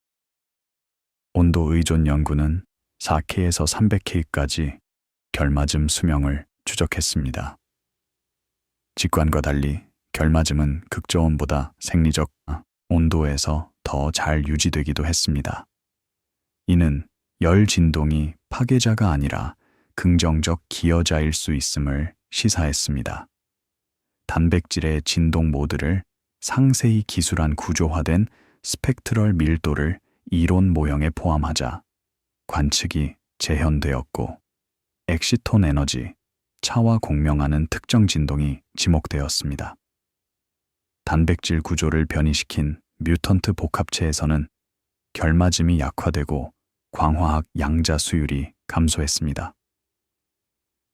온도 의존 연구는 4K에서 300K까지 결맞음 수명을 추적했습니다. 직관과 달리 결맞음은 극저온보다 생리적 온도에서 더 잘 유지되기도 했습니다. 이는 열 진동이 파괴자가 아니라 긍정적 기여자일 수 있음을 시사했습니다. 단백질의 진동 모드를 상세히 기술한 구조화된 스펙트럴 밀도를 이론 모형에 포함하자 관측이 재현되었고 엑시톤 에너지, 차와 공명하는 특정 진동이 지목되었습니다. 단백질 구조를 변이시킨 뮤턴트 복합체에서는 결맞음이 약화되고 광화학 양자 수율이 감소했습니다.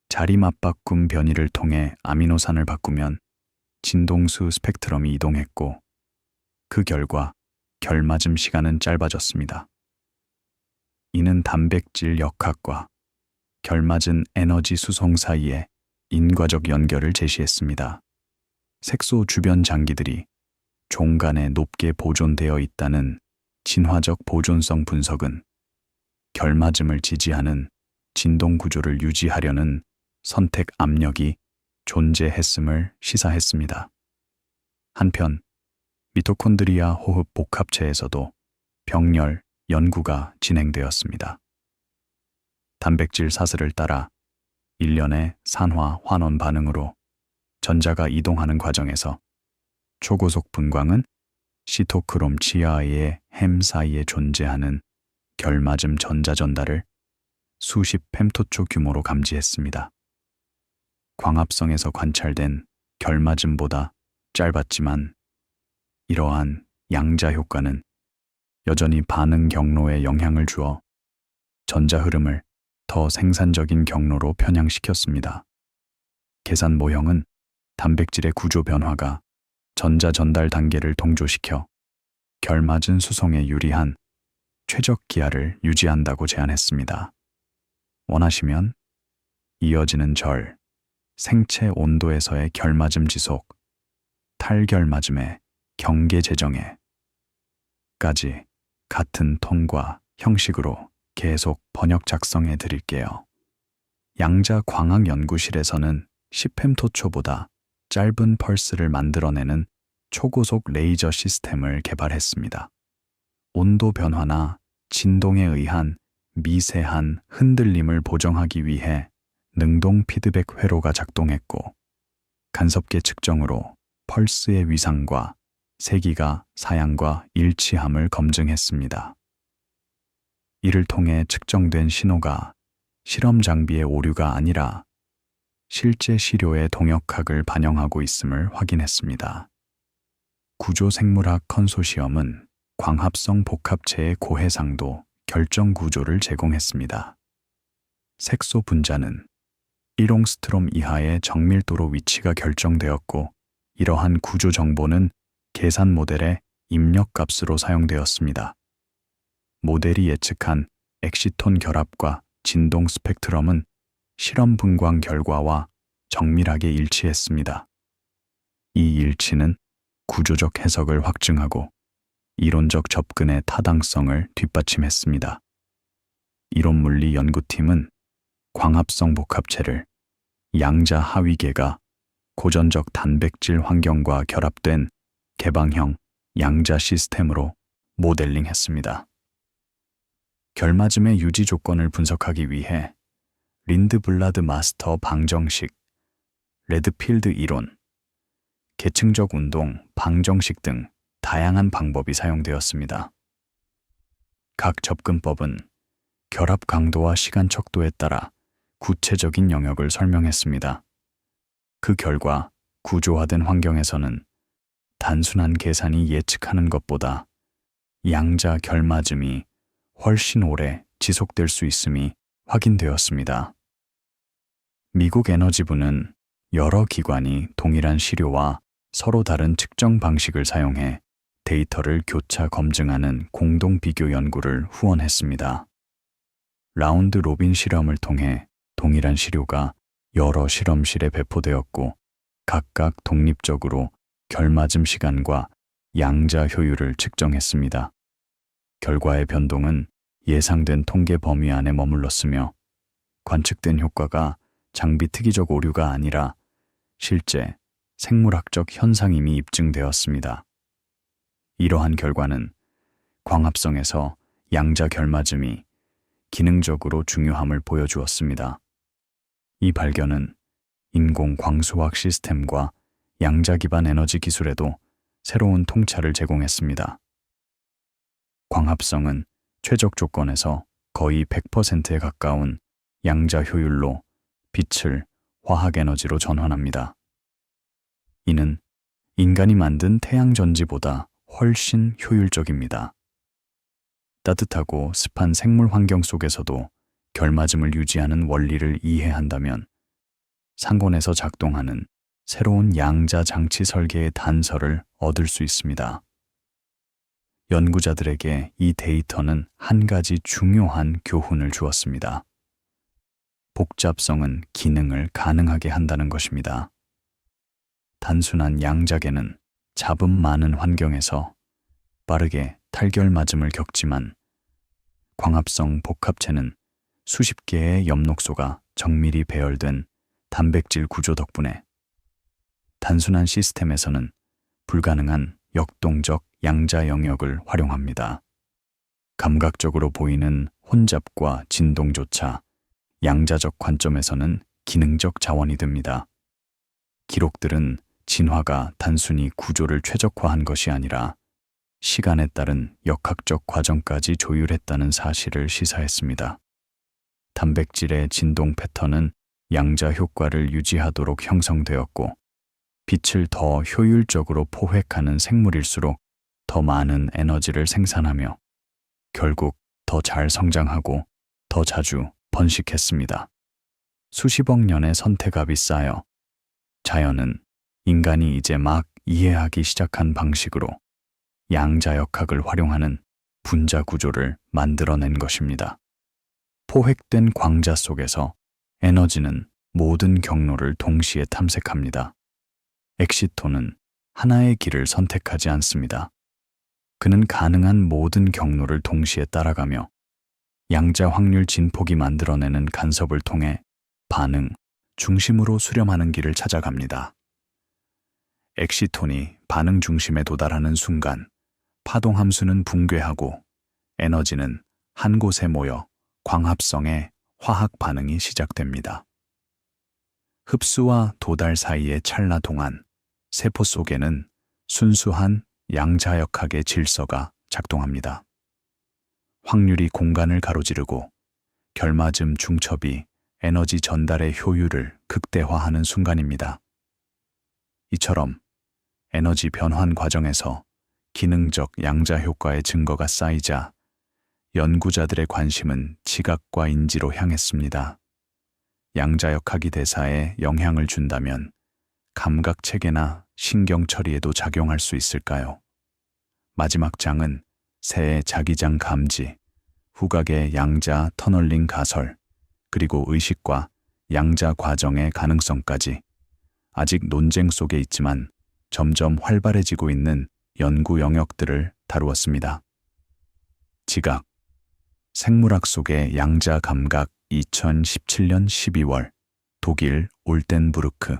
자리 맞바꿈 변이를 통해 아미노산을 바꾸면 진동수 스펙트럼이 이동했고 그 결과 결맞음 시간은 짧아졌습니다. 이는 단백질 역학과 결맞은 에너지 수송 사이에 인과적 연결을 제시했습니다. 색소 주변 장기들이 종간에 높게 보존되어 있다는 진화적 보존성 분석은 결맞음을 지지하는 진동 구조를 유지하려는 선택 압력이 존재했음을 시사했습니다. 한편 미토콘드리아 호흡 복합체에서도 병렬 연구가 진행되었습니다. 단백질 사슬을 따라 일련의 산화 환원 반응으로 전자가 이동하는 과정에서 초고속 분광은 시토크롬 지하의 햄 사이에 존재하는 결맞음 전자 전달을 수십 펨토초 규모로 감지했습니다. 광합성에서 관찰된 결맞음보다 짧았지만 이러한 양자 효과는 여전히 반응 경로에 영향을 주어 전자 흐름을 더 생산적인 경로로 편향시켰습니다. 계산 모형은 단백질의 구조 변화가 전자 전달 단계를 동조시켜 결맞은 수송에 유리한 최적 기하를 유지한다고 제안했습니다. 원하시면 이어지는 절, 생체 온도에서의 결맞음 지속, 탈결맞음의 경계 제정에 까지 같은 톤과 형식으로 계속 번역 작성해 드릴게요. 양자 광학 연구실에서는 10펨토초보다 짧은 펄스를 만들어내는 초고속 레이저 시스템을 개발했습니다. 온도 변화나 진동에 의한 미세한 흔들림을 보정하기 위해 능동 피드백 회로가 작동했고 간섭계 측정으로 펄스의 위상과 세기가 사양과 일치함을 검증했습니다. 이를 통해 측정된 신호가 실험 장비의 오류가 아니라 실제 시료의 동역학을 반영하고 있음을 확인했습니다. 구조생물학 컨소시엄은 광합성 복합체의 고해상도 결정 구조를 제공했습니다. 색소 분자는 1옹스트롬 이하의 정밀도로 위치가 결정되었고 이러한 구조 정보는 계산 모델의 입력값으로 사용되었습니다. 모델이 예측한 엑시톤 결합과 진동 스펙트럼은 실험 분광 결과와 정밀하게 일치했습니다. 이 일치는 구조적 해석을 확증하고 이론적 접근의 타당성을 뒷받침했습니다. 이론물리 연구팀은 광합성 복합체를 양자 하위계가 고전적 단백질 환경과 결합된 개방형 양자 시스템으로 모델링했습니다. 결맞음의 유지 조건을 분석하기 위해 린드블라드 마스터 방정식, 레드필드 이론, 계층적 운동 방정식 등 다양한 방법이 사용되었습니다. 각 접근법은 결합 강도와 시간 척도에 따라 구체적인 영역을 설명했습니다. 그 결과 구조화된 환경에서는 단순한 계산이 예측하는 것보다 양자 결맞음이 훨씬 오래 지속될 수 있음이 확인되었습니다. 미국 에너지부는 여러 기관이 동일한 시료와 서로 다른 측정 방식을 사용해 데이터를 교차 검증하는 공동 비교 연구를 후원했습니다. 라운드 로빈 실험을 통해 동일한 시료가 여러 실험실에 배포되었고 각각 독립적으로 결맞음 시간과 양자 효율을 측정했습니다. 결과의 변동은 예상된 통계 범위 안에 머물렀으며 관측된 효과가 장비 특이적 오류가 아니라 실제 생물학적 현상임이 입증되었습니다. 이러한 결과는 광합성에서 양자 결맞음이 기능적으로 중요함을 보여주었습니다. 이 발견은 인공 광수학 시스템과 양자 기반 에너지 기술에도 새로운 통찰을 제공했습니다. 광합성은 최적 조건에서 거의 100%에 가까운 양자 효율로 빛을 화학 에너지로 전환합니다. 이는 인간이 만든 태양 전지보다 훨씬 효율적입니다. 따뜻하고 습한 생물 환경 속에서도 결맞음을 유지하는 원리를 이해한다면 상온에서 작동하는 새로운 양자 장치 설계의 단서를 얻을 수 있습니다. 연구자들에게 이 데이터는 한 가지 중요한 교훈을 주었습니다. 복잡성은 기능을 가능하게 한다는 것입니다. 단순한 양자계는 잡음 많은 환경에서 빠르게 탈결맞음을 겪지만 광합성 복합체는 수십 개의 엽록소가 정밀히 배열된 단백질 구조 덕분에 단순한 시스템에서는 불가능한 역동적 양자 영역을 활용합니다. 감각적으로 보이는 혼잡과 진동조차 양자적 관점에서는 기능적 자원이 됩니다. 기록들은 진화가 단순히 구조를 최적화한 것이 아니라 시간에 따른 역학적 과정까지 조율했다는 사실을 시사했습니다. 단백질의 진동 패턴은 양자 효과를 유지하도록 형성되었고 빛을 더 효율적으로 포획하는 생물일수록 더 많은 에너지를 생산하며 결국 더 잘 성장하고 더 자주 번식했습니다. 수십억 년의 선택압이 쌓여 자연은 인간이 이제 막 이해하기 시작한 방식으로 양자역학을 활용하는 분자 구조를 만들어낸 것입니다. 포획된 광자 속에서 에너지는 모든 경로를 동시에 탐색합니다. 엑시토는 하나의 길을 선택하지 않습니다. 그는 가능한 모든 경로를 동시에 따라가며 양자 확률 진폭이 만들어내는 간섭을 통해 반응, 중심으로 수렴하는 길을 찾아갑니다. 엑시톤이 반응 중심에 도달하는 순간 파동 함수는 붕괴하고 에너지는 한 곳에 모여 광합성의 화학 반응이 시작됩니다. 흡수와 도달 사이의 찰나 동안 세포 속에는 순수한 양자역학의 질서가 작동합니다. 확률이 공간을 가로지르고 결맞음 중첩이 에너지 전달의 효율을 극대화하는 순간입니다. 이처럼 에너지 변환 과정에서 기능적 양자 효과의 증거가 쌓이자 연구자들의 관심은 지각과 인지로 향했습니다. 양자역학이 대사에 영향을 준다면 감각 체계나 신경 처리에도 작용할 수 있을까요? 마지막 장은 새의 자기장 감지, 후각의 양자 터널링 가설, 그리고 의식과 양자 과정의 가능성까지 아직 논쟁 속에 있지만 점점 활발해지고 있는 연구 영역들을 다루었습니다. 지각, 생물학 속의 양자 감각 2017년 12월 독일 올덴부르크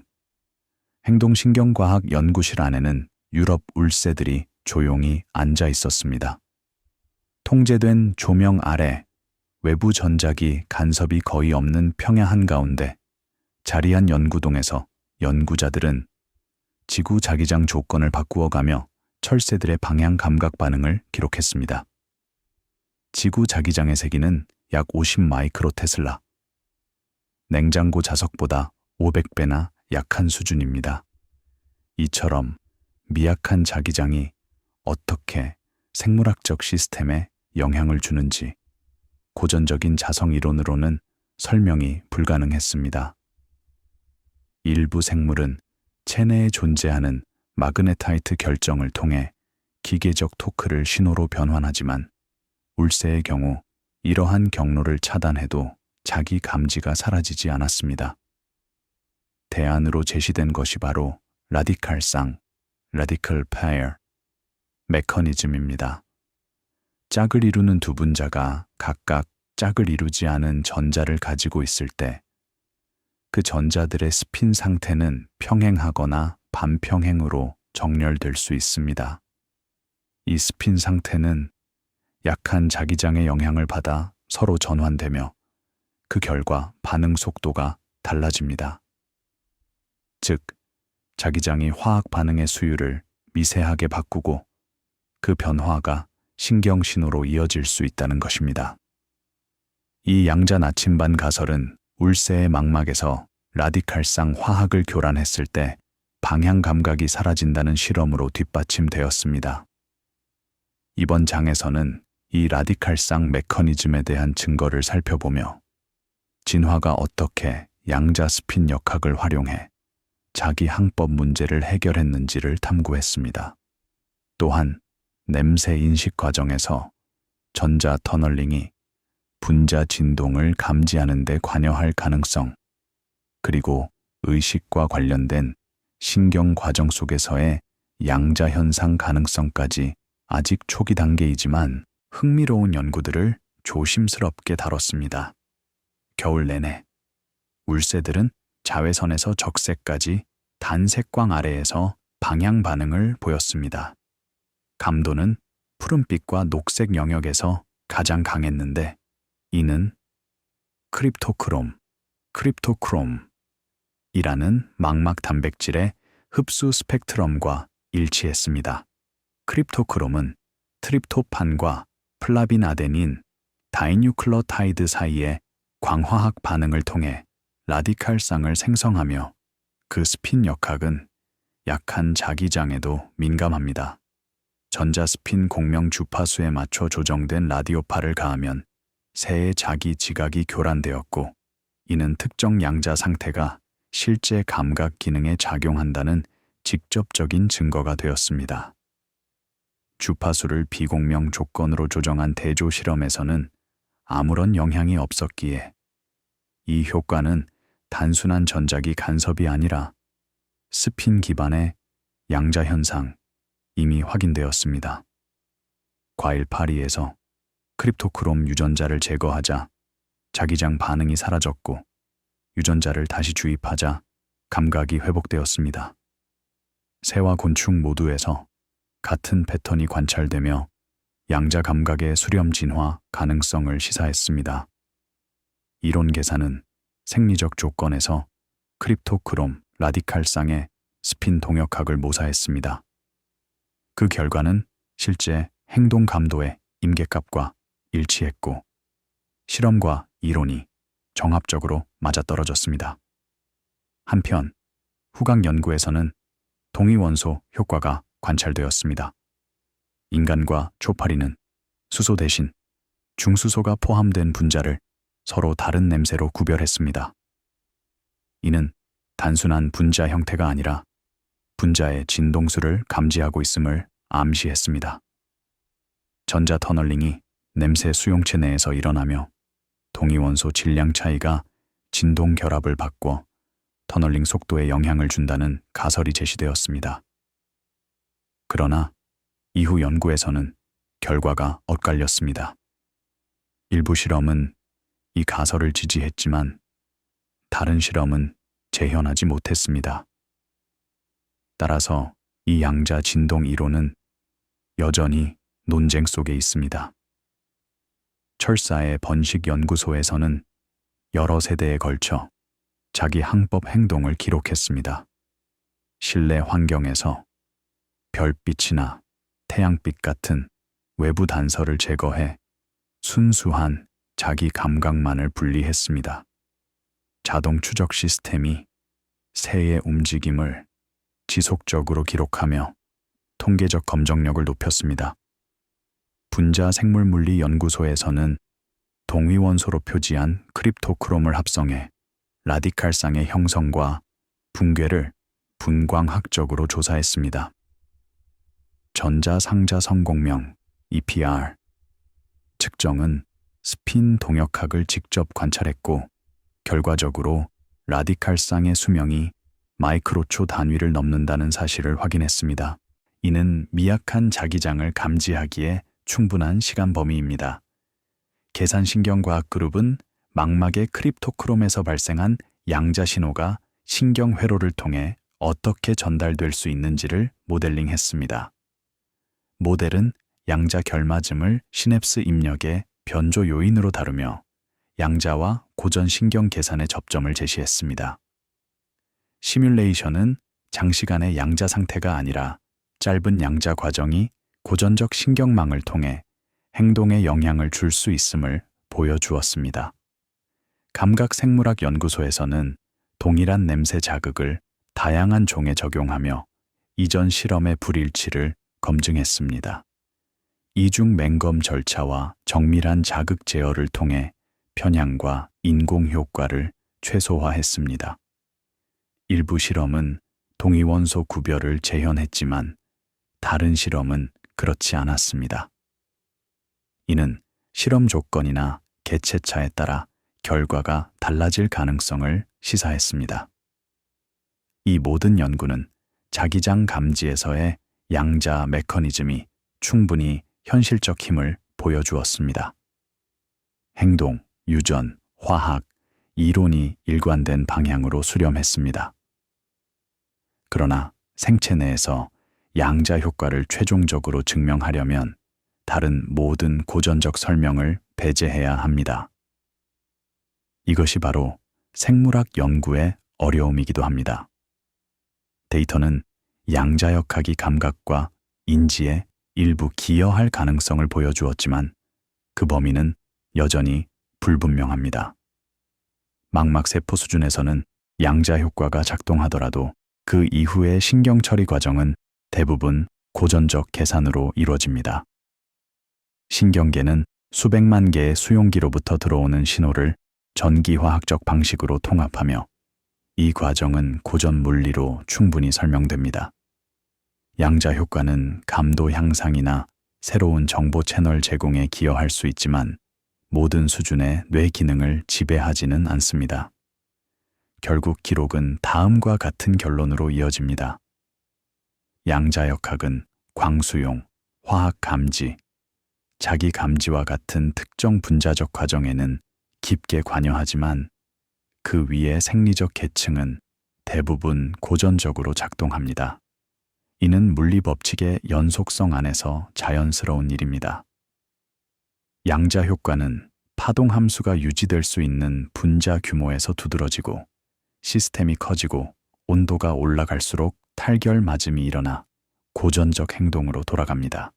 행동신경과학 연구실 안에는 유럽 울새들이 조용히 앉아 있었습니다. 통제된 조명 아래 외부 전자기 간섭이 거의 없는 평야 한가운데 자리한 연구동에서 연구자들은 지구 자기장 조건을 바꾸어가며 철새들의 방향 감각 반응을 기록했습니다. 지구 자기장의 세기는 약 50 마이크로테슬라. 냉장고 자석보다 500배나 약한 수준입니다. 이처럼 미약한 자기장이 어떻게 생물학적 시스템에 영향을 주는지 고전적인 자성 이론으로는 설명이 불가능했습니다. 일부 생물은 체내에 존재하는 마그네타이트 결정을 통해 기계적 토크를 신호로 변환하지만 울새의 경우 이러한 경로를 차단해도 자기 감지가 사라지지 않았습니다. 대안으로 제시된 것이 바로 라디칼상, radical pair 메커니즘입니다. 짝을 이루는 두 분자가 각각 짝을 이루지 않은 전자를 가지고 있을 때 그 전자들의 스핀 상태는 평행하거나 반평행으로 정렬될 수 있습니다. 이 스핀 상태는 약한 자기장의 영향을 받아 서로 전환되며 그 결과 반응 속도가 달라집니다. 즉, 자기장이 화학 반응의 수율을 미세하게 바꾸고 그 변화가 신경신호로 이어질 수 있다는 것입니다. 이 양자 나침반 가설은 울새의 망막에서 라디칼상 화학을 교란했을 때 방향 감각이 사라진다는 실험으로 뒷받침되었습니다. 이번 장에서는 이 라디칼상 메커니즘에 대한 증거를 살펴보며 진화가 어떻게 양자 스핀 역학을 활용해 자기 항법 문제를 해결했는지를 탐구했습니다. 또한 냄새 인식 과정에서 전자 터널링이 분자 진동을 감지하는 데 관여할 가능성, 그리고 의식과 관련된 신경 과정 속에서의 양자 현상 가능성까지 아직 초기 단계이지만 흥미로운 연구들을 조심스럽게 다뤘습니다. 겨울 내내 울새들은 자외선에서 적색까지 단색광 아래에서 방향 반응을 보였습니다. 감도는 푸른빛과 녹색 영역에서 가장 강했는데 이는 크립토크롬이라는 망막 단백질의 흡수 스펙트럼과 일치했습니다. 크립토크롬은 트립토판과 플라빈 아데닌, 다이뉴클러타이드 사이의 광화학 반응을 통해 라디칼상을 생성하며 그 스핀 역학은 약한 자기장에도 민감합니다. 전자 스핀 공명 주파수에 맞춰 조정된 라디오파를 가하면 새의 자기 지각이 교란되었고 이는 특정 양자 상태가 실제 감각 기능에 작용한다는 직접적인 증거가 되었습니다. 주파수를 비공명 조건으로 조정한 대조 실험에서는 아무런 영향이 없었기에 이 효과는 단순한 전자기 간섭이 아니라 스핀 기반의 양자 현상 이미 확인되었습니다. 과일 파리에서 크립토크롬 유전자를 제거하자 자기장 반응이 사라졌고 유전자를 다시 주입하자 감각이 회복되었습니다. 새와 곤충 모두에서 같은 패턴이 관찰되며 양자 감각의 수렴 진화 가능성을 시사했습니다. 이론 계산은 생리적 조건에서 크립토크롬 라디칼상의 스핀 동역학을 모사했습니다. 그 결과는 실제 행동 감도의 임계값과 일치했고 실험과 이론이 정합적으로 맞아떨어졌습니다. 한편 후각 연구에서는 동위원소 효과가 관찰되었습니다. 인간과 초파리는 수소 대신 중수소가 포함된 분자를 서로 다른 냄새로 구별했습니다. 이는 단순한 분자 형태가 아니라 분자의 진동수를 감지하고 있음을 암시했습니다. 전자 터널링이 냄새 수용체 내에서 일어나며 동위원소 질량 차이가 진동 결합을 바꿔 터널링 속도에 영향을 준다는 가설이 제시되었습니다. 그러나 이후 연구에서는 결과가 엇갈렸습니다. 일부 실험은 이 가설을 지지했지만 다른 실험은 재현하지 못했습니다. 따라서 이 양자 진동 이론은 여전히 논쟁 속에 있습니다. 철사의 번식연구소에서는 여러 세대에 걸쳐 자기 항법 행동을 기록했습니다. 실내 환경에서 별빛이나 태양빛 같은 외부 단서를 제거해 순수한 자기 감각만을 분리했습니다. 자동 추적 시스템이 새의 움직임을 지속적으로 기록하며 통계적 검정력을 높였습니다. 분자생물물리 연구소에서는 동위원소로 표지한 크립토크롬을 합성해 라디칼상의 형성과 붕괴를 분광학적으로 조사했습니다. 전자상자 성공명 EPR 측정은 스핀 동역학을 직접 관찰했고 결과적으로 라디칼상의 수명이 마이크로초 단위를 넘는다는 사실을 확인했습니다. 이는 미약한 자기장을 감지하기에 충분한 시간 범위입니다. 계산신경과학 그룹은 망막의 크립토크롬에서 발생한 양자 신호가 신경 회로를 통해 어떻게 전달될 수 있는지를 모델링했습니다. 모델은 양자 결맞음을 시냅스 입력의 변조 요인으로 다루며 양자와 고전 신경 계산의 접점을 제시했습니다. 시뮬레이션은 장시간의 양자 상태가 아니라 짧은 양자 과정이 고전적 신경망을 통해 행동에 영향을 줄 수 있음을 보여주었습니다. 감각생물학 연구소에서는 동일한 냄새 자극을 다양한 종에 적용하며 이전 실험의 불일치를 검증했습니다. 이중 맹검 절차와 정밀한 자극 제어를 통해 편향과 인공 효과를 최소화했습니다. 일부 실험은 동위원소 구별을 재현했지만 다른 실험은 그렇지 않았습니다. 이는 실험 조건이나 개체차에 따라 결과가 달라질 가능성을 시사했습니다. 이 모든 연구는 자기장 감지에서의 양자 메커니즘이 충분히 현실적 힘을 보여주었습니다. 행동, 유전, 화학, 이론이 일관된 방향으로 수렴했습니다. 그러나 생체 내에서 양자 효과를 최종적으로 증명하려면 다른 모든 고전적 설명을 배제해야 합니다. 이것이 바로 생물학 연구의 어려움이기도 합니다. 데이터는 양자역학이 감각과 인지에 일부 기여할 가능성을 보여주었지만 그 범위는 여전히 불분명합니다. 망막세포 수준에서는 양자 효과가 작동하더라도 그 이후의 신경 처리 과정은 대부분 고전적 계산으로 이루어집니다. 신경계는 수백만 개의 수용기로부터 들어오는 신호를 전기화학적 방식으로 통합하며 이 과정은 고전 물리로 충분히 설명됩니다. 양자 효과는 감도 향상이나 새로운 정보 채널 제공에 기여할 수 있지만 모든 수준의 뇌 기능을 지배하지는 않습니다. 결국 기록은 다음과 같은 결론으로 이어집니다. 양자역학은 광수용, 화학 감지, 자기 감지와 같은 특정 분자적 과정에는 깊게 관여하지만 그 위의 생리적 계층은 대부분 고전적으로 작동합니다. 이는 물리 법칙의 연속성 안에서 자연스러운 일입니다. 양자 효과는 파동 함수가 유지될 수 있는 분자 규모에서 두드러지고 시스템이 커지고 온도가 올라갈수록 탈결 맞음이 일어나 고전적 행동으로 돌아갑니다.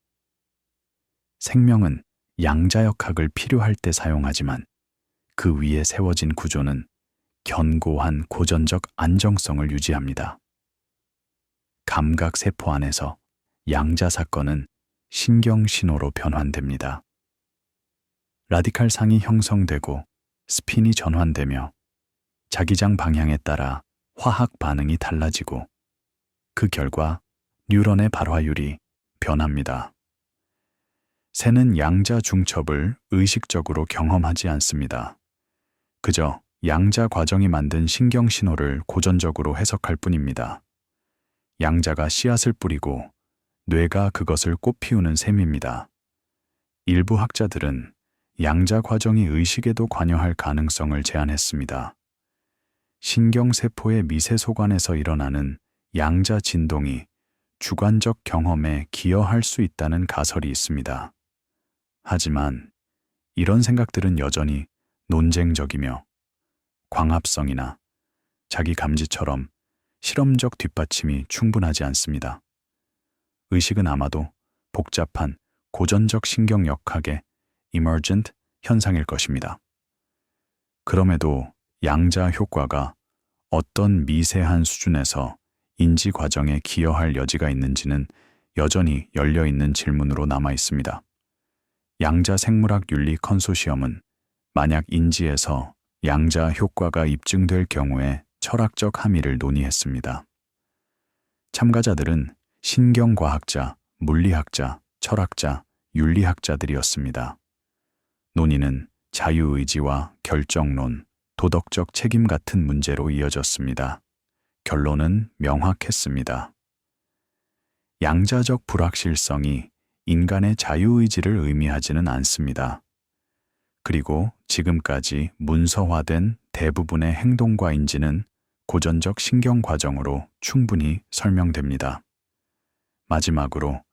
생명은 양자역학을 필요할 때 사용하지만 그 위에 세워진 구조는 견고한 고전적 안정성을 유지합니다. 감각세포 안에서 양자 사건은 신경신호로 변환됩니다. 라디칼상이 형성되고 스핀이 전환되며 자기장 방향에 따라 화학 반응이 달라지고 그 결과 뉴런의 발화율이 변합니다. 새는 양자 중첩을 의식적으로 경험하지 않습니다. 그저 양자 과정이 만든 신경신호를 고전적으로 해석할 뿐입니다. 양자가 씨앗을 뿌리고 뇌가 그것을 꽃피우는 셈입니다. 일부 학자들은 양자 과정이 의식에도 관여할 가능성을 제안했습니다. 신경세포의 미세소관에서 일어나는 양자 진동이 주관적 경험에 기여할 수 있다는 가설이 있습니다. 하지만 이런 생각들은 여전히 논쟁적이며 광합성이나 자기 감지처럼 실험적 뒷받침이 충분하지 않습니다. 의식은 아마도 복잡한 고전적 신경역학의 emergent 현상일 것입니다. 그럼에도 양자 효과가 어떤 미세한 수준에서 인지 과정에 기여할 여지가 있는지는 여전히 열려있는 질문으로 남아 있습니다. 양자 생물학 윤리 컨소시엄은 만약 인지에서 양자 효과가 입증될 경우에 철학적 함의를 논의했습니다. 참가자들은 신경과학자, 물리학자, 철학자, 윤리학자들이었습니다. 논의는 자유의지와 결정론, 도덕적 책임 같은 문제로 이어졌습니다. 결론은 명확했습니다. 양자적 불확실성이 인간의 자유의지를 의미하지는 않습니다. 그리고 지금까지 문서화된 대부분의 행동과 인지는 고전적 신경 과정으로 충분히 설명됩니다. 마지막으로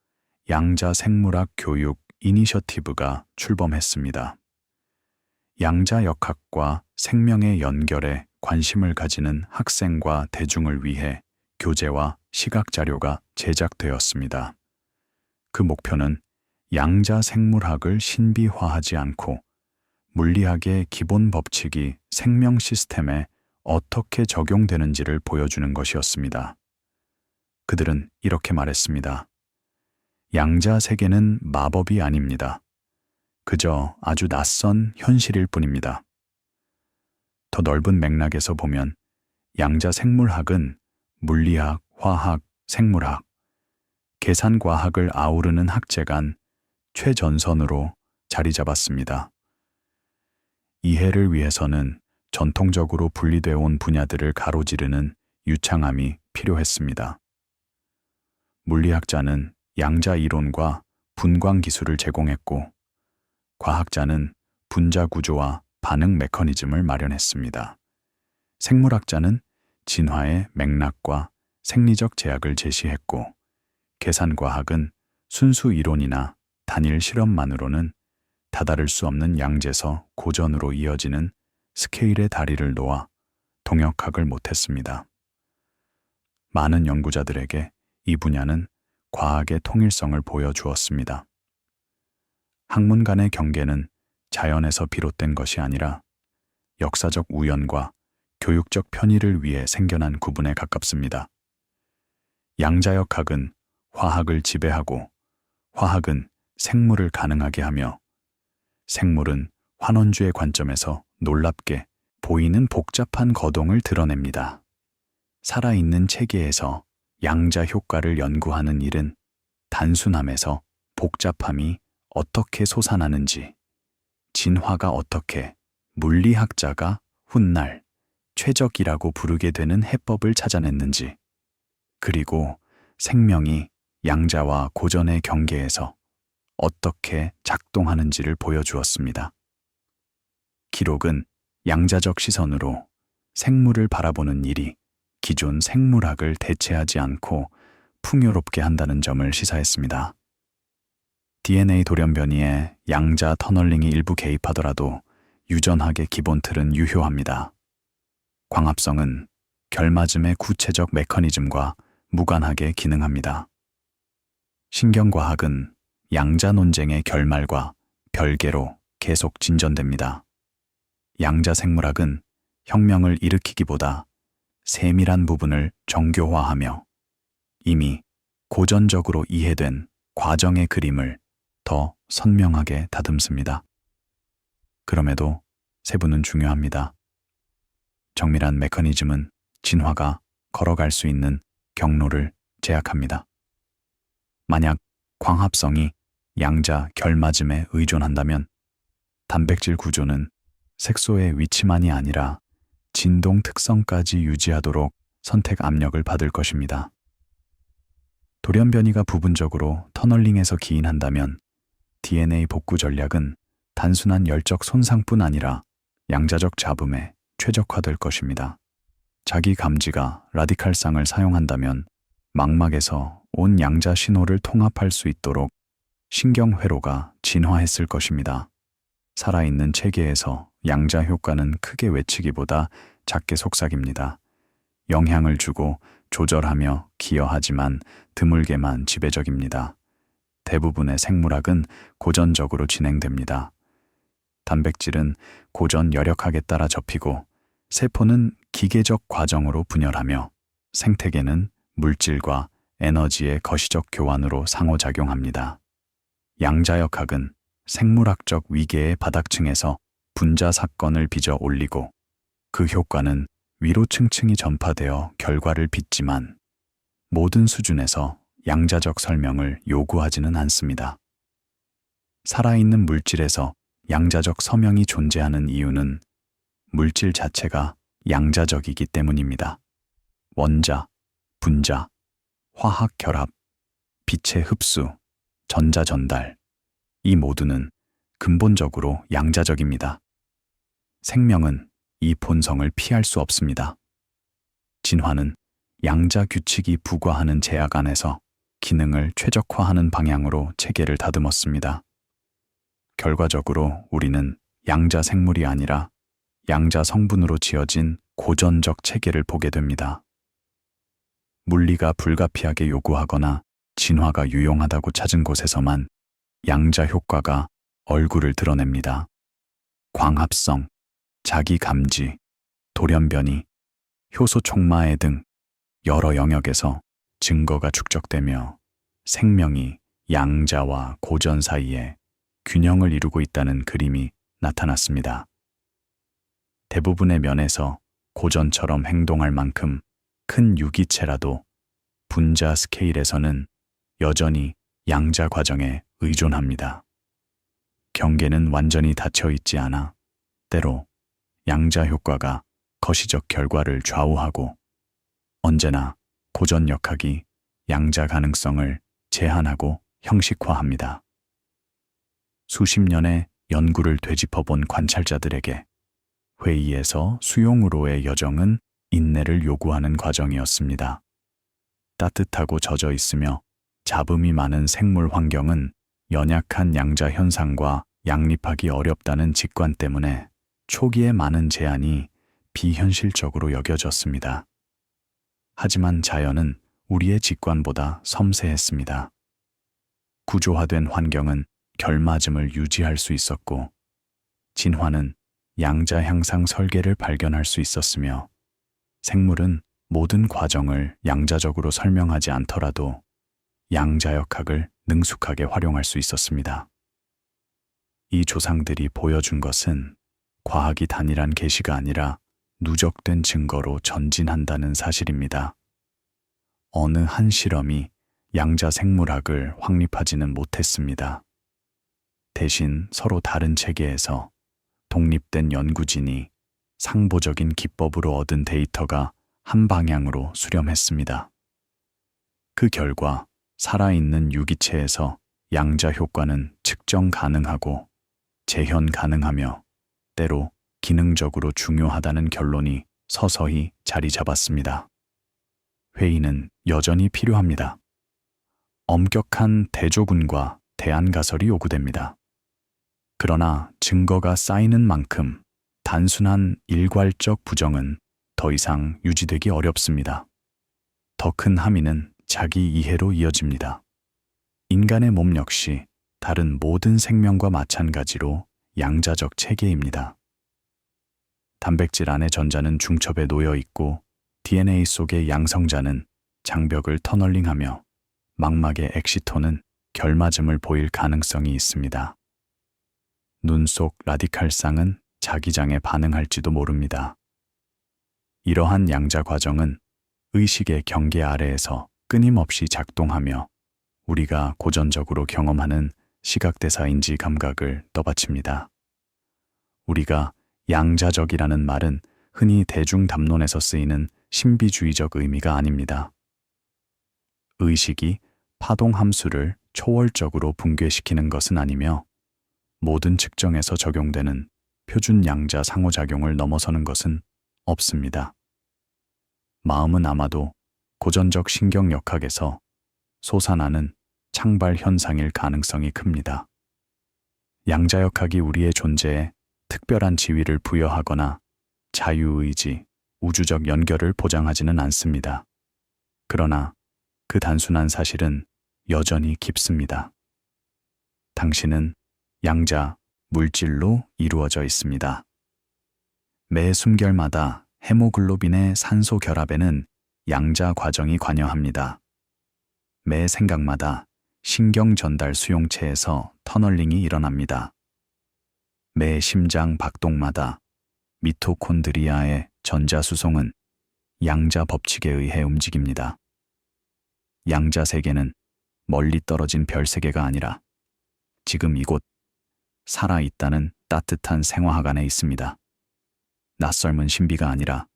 양자 생물학 교육 이니셔티브가 출범했습니다. 양자 역학과 생명의 연결에 관심을 가지는 학생과 대중을 위해 교재와 시각 자료가 제작되었습니다. 그 목표는 양자 생물학을 신비화하지 않고 물리학의 기본 법칙이 생명 시스템에 어떻게 적용되는지를 보여주는 것이었습니다. 그들은 이렇게 말했습니다. 양자 세계는 마법이 아닙니다. 그저 아주 낯선 현실일 뿐입니다. 더 넓은 맥락에서 보면 양자 생물학은 물리학, 화학, 생물학, 계산과학을 아우르는 학제 간 최전선으로 자리 잡았습니다. 이해를 위해서는 전통적으로 분리되어 온 분야들을 가로지르는 유창함이 필요했습니다. 물리학자는 양자 이론과 분광 기술을 제공했고, 과학자는 분자 구조와 반응 메커니즘을 마련했습니다. 생물학자는 진화의 맥락과 생리적 제약을 제시했고, 계산과학은 순수 이론이나 단일 실험만으로는 다다를 수 없는 양재서 고전으로 이어지는 스케일의 다리를 놓아 동역학을 못했습니다. 많은 연구자들에게 이 분야는 과학의 통일성을 보여주었습니다. 학문 간의 경계는 자연에서 비롯된 것이 아니라 역사적 우연과 교육적 편의를 위해 생겨난 구분에 가깝습니다. 양자역학은 화학을 지배하고 화학은 생물을 가능하게 하며 생물은 환원주의 관점에서 놀랍게 보이는 복잡한 거동을 드러냅니다. 살아있는 체계에서 양자 효과를 연구하는 일은 단순함에서 복잡함이 어떻게 솟아나는지, 진화가 어떻게 물리학자가 훗날 최적이라고 부르게 되는 해법을 찾아냈는지, 그리고 생명이 양자와 고전의 경계에서 어떻게 작동하는지를 보여주었습니다. 기록은 양자적 시선으로 생물을 바라보는 일이 기존 생물학을 대체하지 않고 풍요롭게 한다는 점을 시사했습니다. DNA 돌연변이에 양자 터널링이 일부 개입하더라도 유전학의 기본 틀은 유효합니다. 광합성은 결맞음의 구체적 메커니즘과 무관하게 기능합니다. 신경과학은 양자 논쟁의 결말과 별개로 계속 진전됩니다. 양자 생물학은 혁명을 일으키기보다 세밀한 부분을 정교화하며 이미 고전적으로 이해된 과정의 그림을 더 선명하게 다듬습니다. 그럼에도 세부는 중요합니다. 정밀한 메커니즘은 진화가 걸어갈 수 있는 경로를 제약합니다. 만약 광합성이 양자 결맞음에 의존한다면 단백질 구조는 색소의 위치만이 아니라 진동 특성까지 유지하도록 선택 압력을 받을 것입니다. 돌연변이가 부분적으로 터널링해서 기인한다면 DNA 복구 전략은 단순한 열적 손상뿐 아니라 양자적 잡음에 최적화될 것입니다. 자기 감지가 라디칼상을 사용한다면 망막에서 온 양자 신호를 통합할 수 있도록 신경회로가 진화했을 것입니다. 살아있는 체계에서 양자 효과는 크게 외치기보다 작게 속삭입니다. 영향을 주고 조절하며 기여하지만 드물게만 지배적입니다. 대부분의 생물학은 고전적으로 진행됩니다. 단백질은 고전 여력학에 따라 접히고 세포는 기계적 과정으로 분열하며 생태계는 물질과 에너지의 거시적 교환으로 상호작용합니다. 양자역학은 생물학적 위계의 바닥층에서 분자 사건을 빚어 올리고 그 효과는 위로 층층이 전파되어 결과를 빚지만 모든 수준에서 양자적 설명을 요구하지는 않습니다. 살아있는 물질에서 양자적 서명이 존재하는 이유는 물질 자체가 양자적이기 때문입니다. 원자, 분자, 화학 결합, 빛의 흡수, 전자 전달, 이 모두는 근본적으로 양자적입니다. 생명은 이 본성을 피할 수 없습니다. 진화는 양자 규칙이 부과하는 제약 안에서 기능을 최적화하는 방향으로 체계를 다듬었습니다. 결과적으로 우리는 양자 생물이 아니라 양자 성분으로 지어진 고전적 체계를 보게 됩니다. 물리가 불가피하게 요구하거나 진화가 유용하다고 찾은 곳에서만 양자 효과가 얼굴을 드러냅니다. 광합성, 자기 감지, 돌연변이, 효소 촉마애 등 여러 영역에서 증거가 축적되며 생명이 양자와 고전 사이에 균형을 이루고 있다는 그림이 나타났습니다. 대부분의 면에서 고전처럼 행동할 만큼 큰 유기체라도 분자 스케일에서는 여전히 양자 과정에 의존합니다. 경계는 완전히 닫혀 있지 않아 때로 양자 효과가 거시적 결과를 좌우하고 언제나 고전 역학이 양자 가능성을 제한하고 형식화합니다. 수십 년의 연구를 되짚어본 관찰자들에게 회의에서 수용으로의 여정은 인내를 요구하는 과정이었습니다. 따뜻하고 젖어 있으며 잡음이 많은 생물 환경은 연약한 양자 현상과 양립하기 어렵다는 직관 때문에 초기에 많은 제한이 비현실적으로 여겨졌습니다. 하지만 자연은 우리의 직관보다 섬세했습니다. 구조화된 환경은 결맞음을 유지할 수 있었고, 진화는 양자 향상 설계를 발견할 수 있었으며, 생물은 모든 과정을 양자적으로 설명하지 않더라도 양자역학을 능숙하게 활용할 수 있었습니다. 이 조상들이 보여준 것은 과학이 단일한 계시가 아니라 누적된 증거로 전진한다는 사실입니다. 어느 한 실험이 양자 생물학을 확립하지는 못했습니다. 대신 서로 다른 체계에서 독립된 연구진이 상보적인 기법으로 얻은 데이터가 한 방향으로 수렴했습니다. 그 결과 살아있는 유기체에서 양자 효과는 측정 가능하고 재현 가능하며 때로 기능적으로 중요하다는 결론이 서서히 자리 잡았습니다. 회의는 여전히 필요합니다. 엄격한 대조군과 대안가설이 요구됩니다. 그러나 증거가 쌓이는 만큼 단순한 일괄적 부정은 더 이상 유지되기 어렵습니다. 더 큰 함의는 자기 이해로 이어집니다. 인간의 몸 역시 다른 모든 생명과 마찬가지로 양자적 체계입니다. 단백질 안의 전자는 중첩에 놓여 있고 DNA 속의 양성자는 장벽을 터널링하며 망막의 엑시톤은 결맞음을 보일 가능성이 있습니다. 눈 속 라디칼상은 자기장에 반응할지도 모릅니다. 이러한 양자 과정은 의식의 경계 아래에서 끊임없이 작동하며 우리가 고전적으로 경험하는 시각대사인지 감각을 떠받칩니다. 우리가 양자적이라는 말은 흔히 대중담론에서 쓰이는 신비주의적 의미가 아닙니다. 의식이 파동 함수를 초월적으로 붕괴시키는 것은 아니며 모든 측정에서 적용되는 표준 양자 상호작용을 넘어서는 것은 없습니다. 마음은 아마도 고전적 신경역학에서 솟아나는 창발 현상일 가능성이 큽니다. 양자역학이 우리의 존재에 특별한 지위를 부여하거나 자유의지, 우주적 연결을 보장하지는 않습니다. 그러나 그 단순한 사실은 여전히 깊습니다. 당신은 양자, 물질로 이루어져 있습니다. 매 숨결마다 헤모글로빈의 산소 결합에는 양자 과정이 관여합니다. 매 생각마다 신경 전달 수용체에서 터널링이 일어납니다. 매 심장 박동마다 미토콘드리아의 전자 수송은 양자 법칙에 의해 움직입니다. 양자 세계는 멀리 떨어진 별 세계가 아니라 지금 이곳 살아있다는 따뜻한 생화학 안에 있습니다. 낯설은 신비가 아니라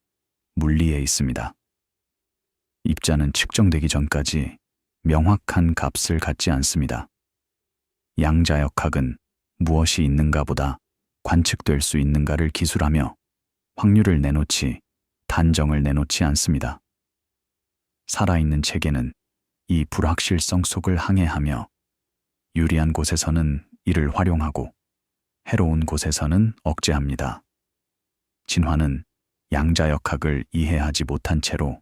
물리에 있습니다. 입자는 측정되기 전까지 명확한 값을 갖지 않습니다. 양자역학은 무엇이 있는가보다 관측될 수 있는가를 기술하며 확률을 내놓지 단정을 내놓지 않습니다. 살아있는 체계는 이 불확실성 속을 항해하며 유리한 곳에서는 이를 활용하고 해로운 곳에서는 억제합니다. 진화는 양자역학을 이해하지 못한 채로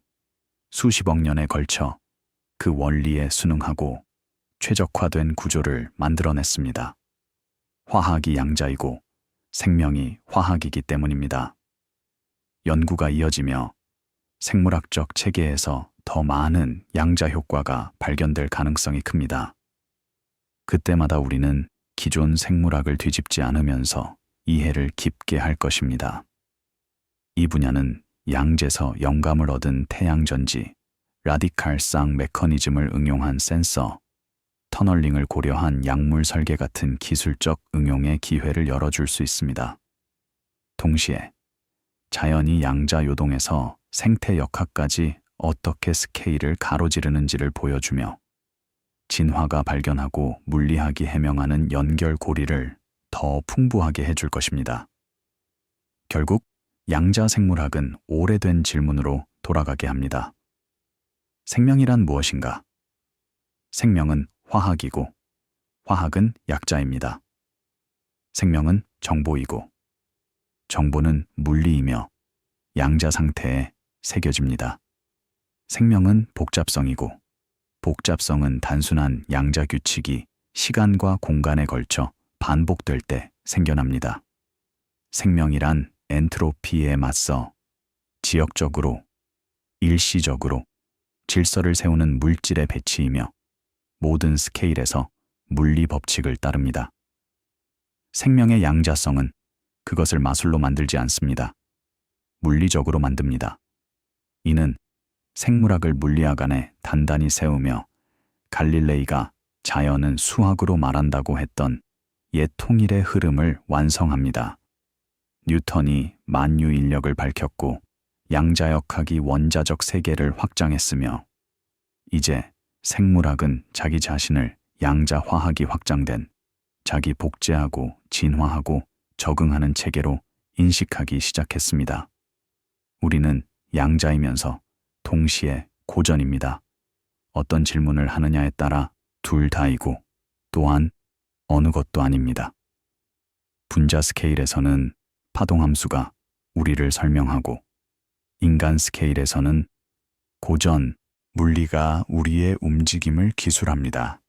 수십억 년에 걸쳐 그 원리에 순응하고 최적화된 구조를 만들어냈습니다. 화학이 양자이고 생명이 화학이기 때문입니다. 연구가 이어지며 생물학적 체계에서 더 많은 양자 효과가 발견될 가능성이 큽니다. 그때마다 우리는 기존 생물학을 뒤집지 않으면서 이해를 깊게 할 것입니다. 이 분야는 양재에서 영감을 얻은 태양전지, 라디칼상 메커니즘을 응용한 센서, 터널링을 고려한 약물 설계 같은 기술적 응용의 기회를 열어줄 수 있습니다. 동시에 자연이 양자 요동에서 생태 역학까지 어떻게 스케일을 가로지르는지를 보여주며 진화가 발견하고 물리학이 해명하는 연결고리를 더 풍부하게 해줄 것입니다. 결국 양자 생물학은 오래된 질문으로 돌아가게 합니다. 생명이란 무엇인가? 생명은 화학이고 화학은 약자입니다. 생명은 정보이고 정보는 물리이며 양자 상태에 새겨집니다. 생명은 복잡성이고 복잡성은 단순한 양자 규칙이 시간과 공간에 걸쳐 반복될 때 생겨납니다. 생명이란 엔트로피에 맞서 지역적으로, 일시적으로 질서를 세우는 물질의 배치이며 모든 스케일에서 물리 법칙을 따릅니다. 생명의 양자성은 그것을 마술로 만들지 않습니다. 물리적으로 만듭니다. 이는 생물학을 물리학 안에 단단히 세우며 갈릴레이가 자연은 수학으로 말한다고 했던 옛 통일의 흐름을 완성합니다. 뉴턴이 만유인력을 밝혔고 양자역학이 원자적 세계를 확장했으며 이제 생물학은 자기 자신을 양자화학이 확장된 자기 복제하고 진화하고 적응하는 체계로 인식하기 시작했습니다. 우리는 양자이면서 동시에 고전입니다. 어떤 질문을 하느냐에 따라 둘 다이고 또한 어느 것도 아닙니다. 분자 스케일에서는 파동함수가 우리를 설명하고 인간 스케일에서는 고전, 물리가 우리의 움직임을 기술합니다.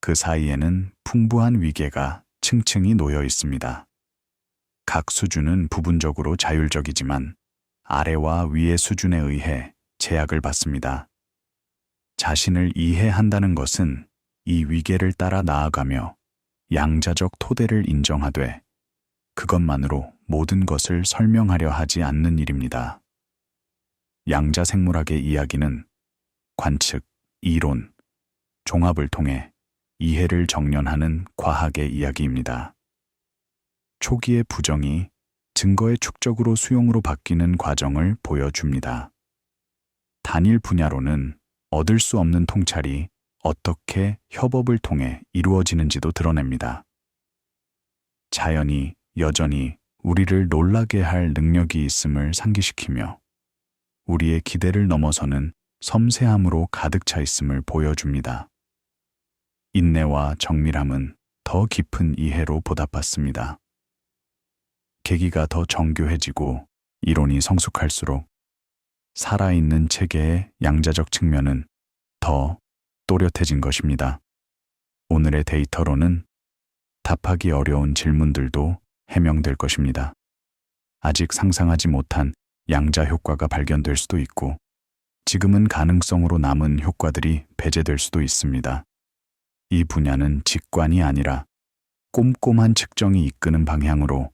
그 사이에는 풍부한 위계가 층층이 놓여 있습니다. 각 수준은 부분적으로 자율적이지만 아래와 위의 수준에 의해 제약을 받습니다. 자신을 이해한다는 것은 이 위계를 따라 나아가며 양자적 토대를 인정하되 그것만으로 모든 것을 설명하려 하지 않는 일입니다. 양자 생물학의 이야기는 관측, 이론, 종합을 통해 이해를 정연하는 과학의 이야기입니다. 초기의 부정이 증거의 축적으로 수용으로 바뀌는 과정을 보여줍니다. 단일 분야로는 얻을 수 없는 통찰이 어떻게 협업을 통해 이루어지는지도 드러냅니다. 자연이 여전히 우리를 놀라게 할 능력이 있음을 상기시키며 우리의 기대를 넘어서는 섬세함으로 가득 차 있음을 보여줍니다. 인내와 정밀함은 더 깊은 이해로 보답받습니다. 계기가 더 정교해지고 이론이 성숙할수록 살아있는 체계의 양자적 측면은 더 또렷해진 것입니다. 오늘의 데이터로는 답하기 어려운 질문들도 해명될 것입니다. 아직 상상하지 못한 양자 효과가 발견될 수도 있고, 지금은 가능성으로 남은 효과들이 배제될 수도 있습니다. 이 분야는 직관이 아니라 꼼꼼한 측정이 이끄는 방향으로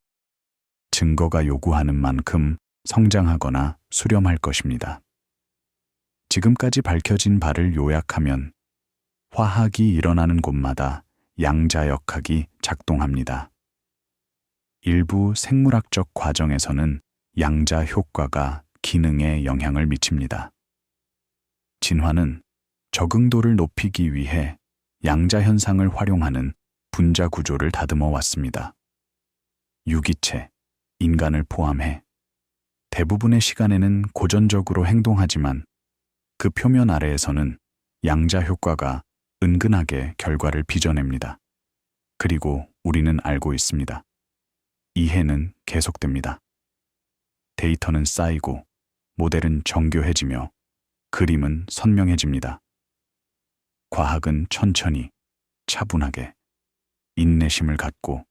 증거가 요구하는 만큼 성장하거나 수렴할 것입니다. 지금까지 밝혀진 바를 요약하면 화학이 일어나는 곳마다 양자역학이 작동합니다. 일부 생물학적 과정에서는 양자 효과가 기능에 영향을 미칩니다. 진화는 적응도를 높이기 위해 양자 현상을 활용하는 분자 구조를 다듬어 왔습니다. 유기체, 인간을 포함해 대부분의 시간에는 고전적으로 행동하지만 그 표면 아래에서는 양자 효과가 은근하게 결과를 빚어냅니다. 그리고 우리는 알고 있습니다. 이해는 계속됩니다. 데이터는 쌓이고 모델은 정교해지며 그림은 선명해집니다. 과학은 천천히, 차분하게, 인내심을 갖고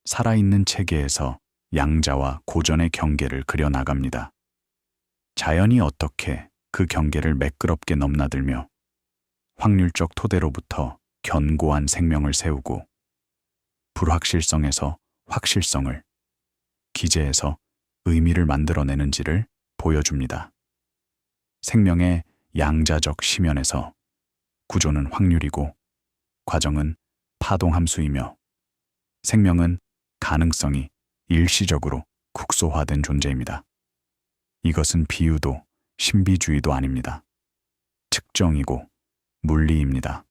살아있는 체계에서 양자와 고전의 경계를 그려나갑니다. 자연이 어떻게 그 경계를 매끄럽게 넘나들며 확률적 토대로부터 견고한 생명을 세우고 불확실성에서 확실성을, 기재에서 의미를 만들어내는지를 보여줍니다. 생명의 양자적 시면에서 구조는 확률이고 과정은 파동함수이며 생명은 가능성이 일시적으로 국소화된 존재입니다. 이것은 비유도 신비주의도 아닙니다. 측정이고 물리입니다.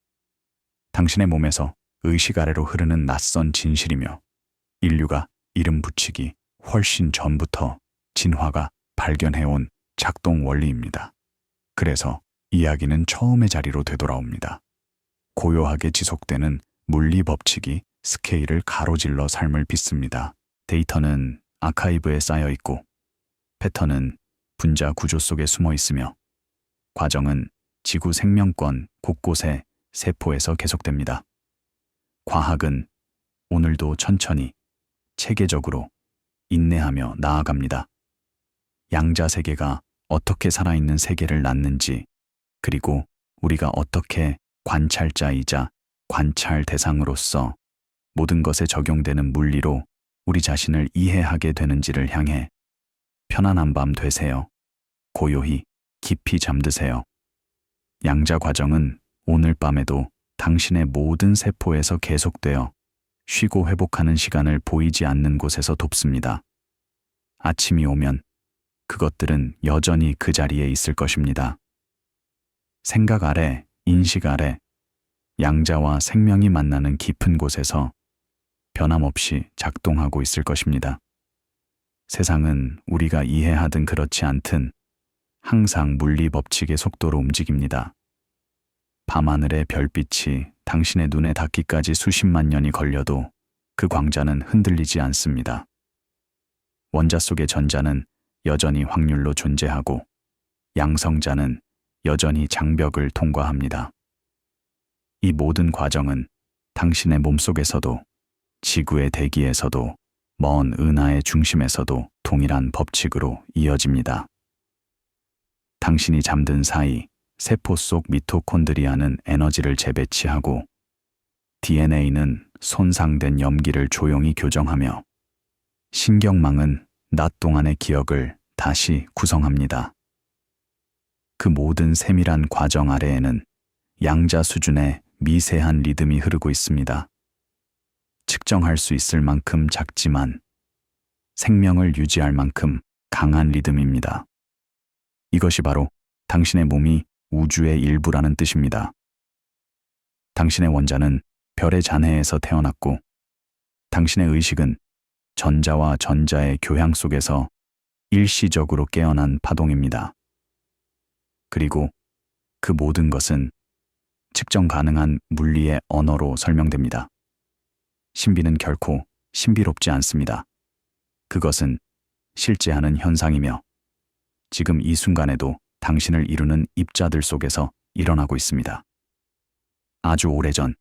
당신의 몸에서 의식 아래로 흐르는 낯선 진실이며 인류가 이름 붙이기 훨씬 전부터 진화가 발견해온 작동 원리입니다. 그래서 이야기는 처음의 자리로 되돌아옵니다. 고요하게 지속되는 물리 법칙이 스케일을 가로질러 삶을 빚습니다. 데이터는 아카이브에 쌓여 있고 패턴은 분자 구조 속에 숨어 있으며 과정은 지구 생명권 곳곳의 세포에서 계속됩니다. 과학은 오늘도 천천히 체계적으로 인내하며 나아갑니다. 양자 세계가 어떻게 살아있는 세계를 낳는지, 그리고 우리가 어떻게 관찰자이자 관찰 대상으로서 모든 것에 적용되는 물리로 우리 자신을 이해하게 되는지를 향해 편안한 밤 되세요. 고요히 깊이 잠드세요. 양자 과정은 오늘 밤에도 당신의 모든 세포에서 계속되어 쉬고 회복하는 시간을 보이지 않는 곳에서 돕습니다. 아침이 오면 그것들은 여전히 그 자리에 있을 것입니다. 생각 아래, 인식 아래, 양자와 생명이 만나는 깊은 곳에서 변함없이 작동하고 있을 것입니다. 세상은 우리가 이해하든 그렇지 않든 항상 물리 법칙의 속도로 움직입니다. 밤하늘의 별빛이 당신의 눈에 닿기까지 수십만 년이 걸려도 그 광자는 흔들리지 않습니다. 원자 속의 전자는 여전히 확률로 존재하고 양성자는 여전히 장벽을 통과합니다. 이 모든 과정은 당신의 몸속에서도 지구의 대기에서도 먼 은하의 중심에서도 동일한 법칙으로 이어집니다. 당신이 잠든 사이 세포 속 미토콘드리아는 에너지를 재배치하고 DNA는 손상된 염기를 조용히 교정하며 신경망은 낮 동안의 기억을 다시 구성합니다. 그 모든 세밀한 과정 아래에는 양자 수준의 미세한 리듬이 흐르고 있습니다. 측정할 수 있을 만큼 작지만 생명을 유지할 만큼 강한 리듬입니다. 이것이 바로 당신의 몸이 우주의 일부라는 뜻입니다. 당신의 원자는 별의 잔해에서 태어났고, 당신의 의식은 전자와 전자의 교향 속에서 일시적으로 깨어난 파동입니다. 그리고 그 모든 것은 측정 가능한 물리의 언어로 설명됩니다. 신비는 결코 신비롭지 않습니다. 그것은 실제하는 현상이며 지금 이 순간에도 당신을 이루는 입자들 속에서 일어나고 있습니다. 아주 오래전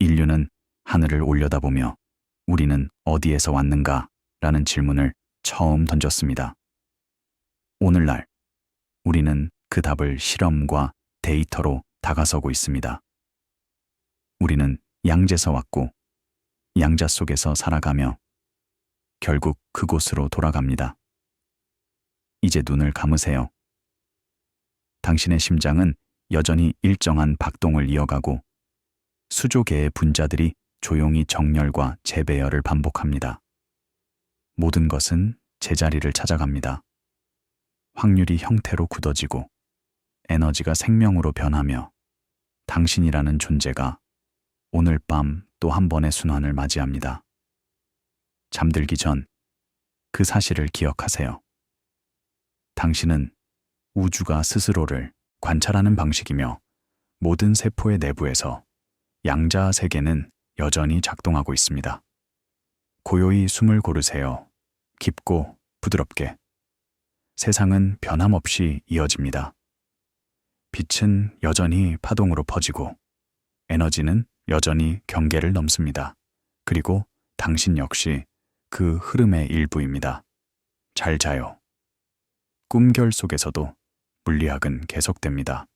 인류는 하늘을 올려다보며 우리는 어디에서 왔는가? 라는 질문을 처음 던졌습니다. 오늘날 우리는 그 답을 실험과 데이터로 다가서고 있습니다. 우리는 양재서 왔고 양자 속에서 살아가며 결국 그곳으로 돌아갑니다. 이제 눈을 감으세요. 당신의 심장은 여전히 일정한 박동을 이어가고 수조 개의 분자들이 조용히 정렬과 재배열을 반복합니다. 모든 것은 제자리를 찾아갑니다. 확률이 형태로 굳어지고 에너지가 생명으로 변하며 당신이라는 존재가 오늘 밤 또 한 번의 순환을 맞이합니다. 잠들기 전 그 사실을 기억하세요. 당신은 우주가 스스로를 관찰하는 방식이며 모든 세포의 내부에서 양자 세계는 여전히 작동하고 있습니다. 고요히 숨을 고르세요. 깊고 부드럽게. 세상은 변함없이 이어집니다. 빛은 여전히 파동으로 퍼지고 에너지는 여전히 경계를 넘습니다. 그리고 당신 역시 그 흐름의 일부입니다. 잘 자요. 꿈결 속에서도 물리학은 계속됩니다.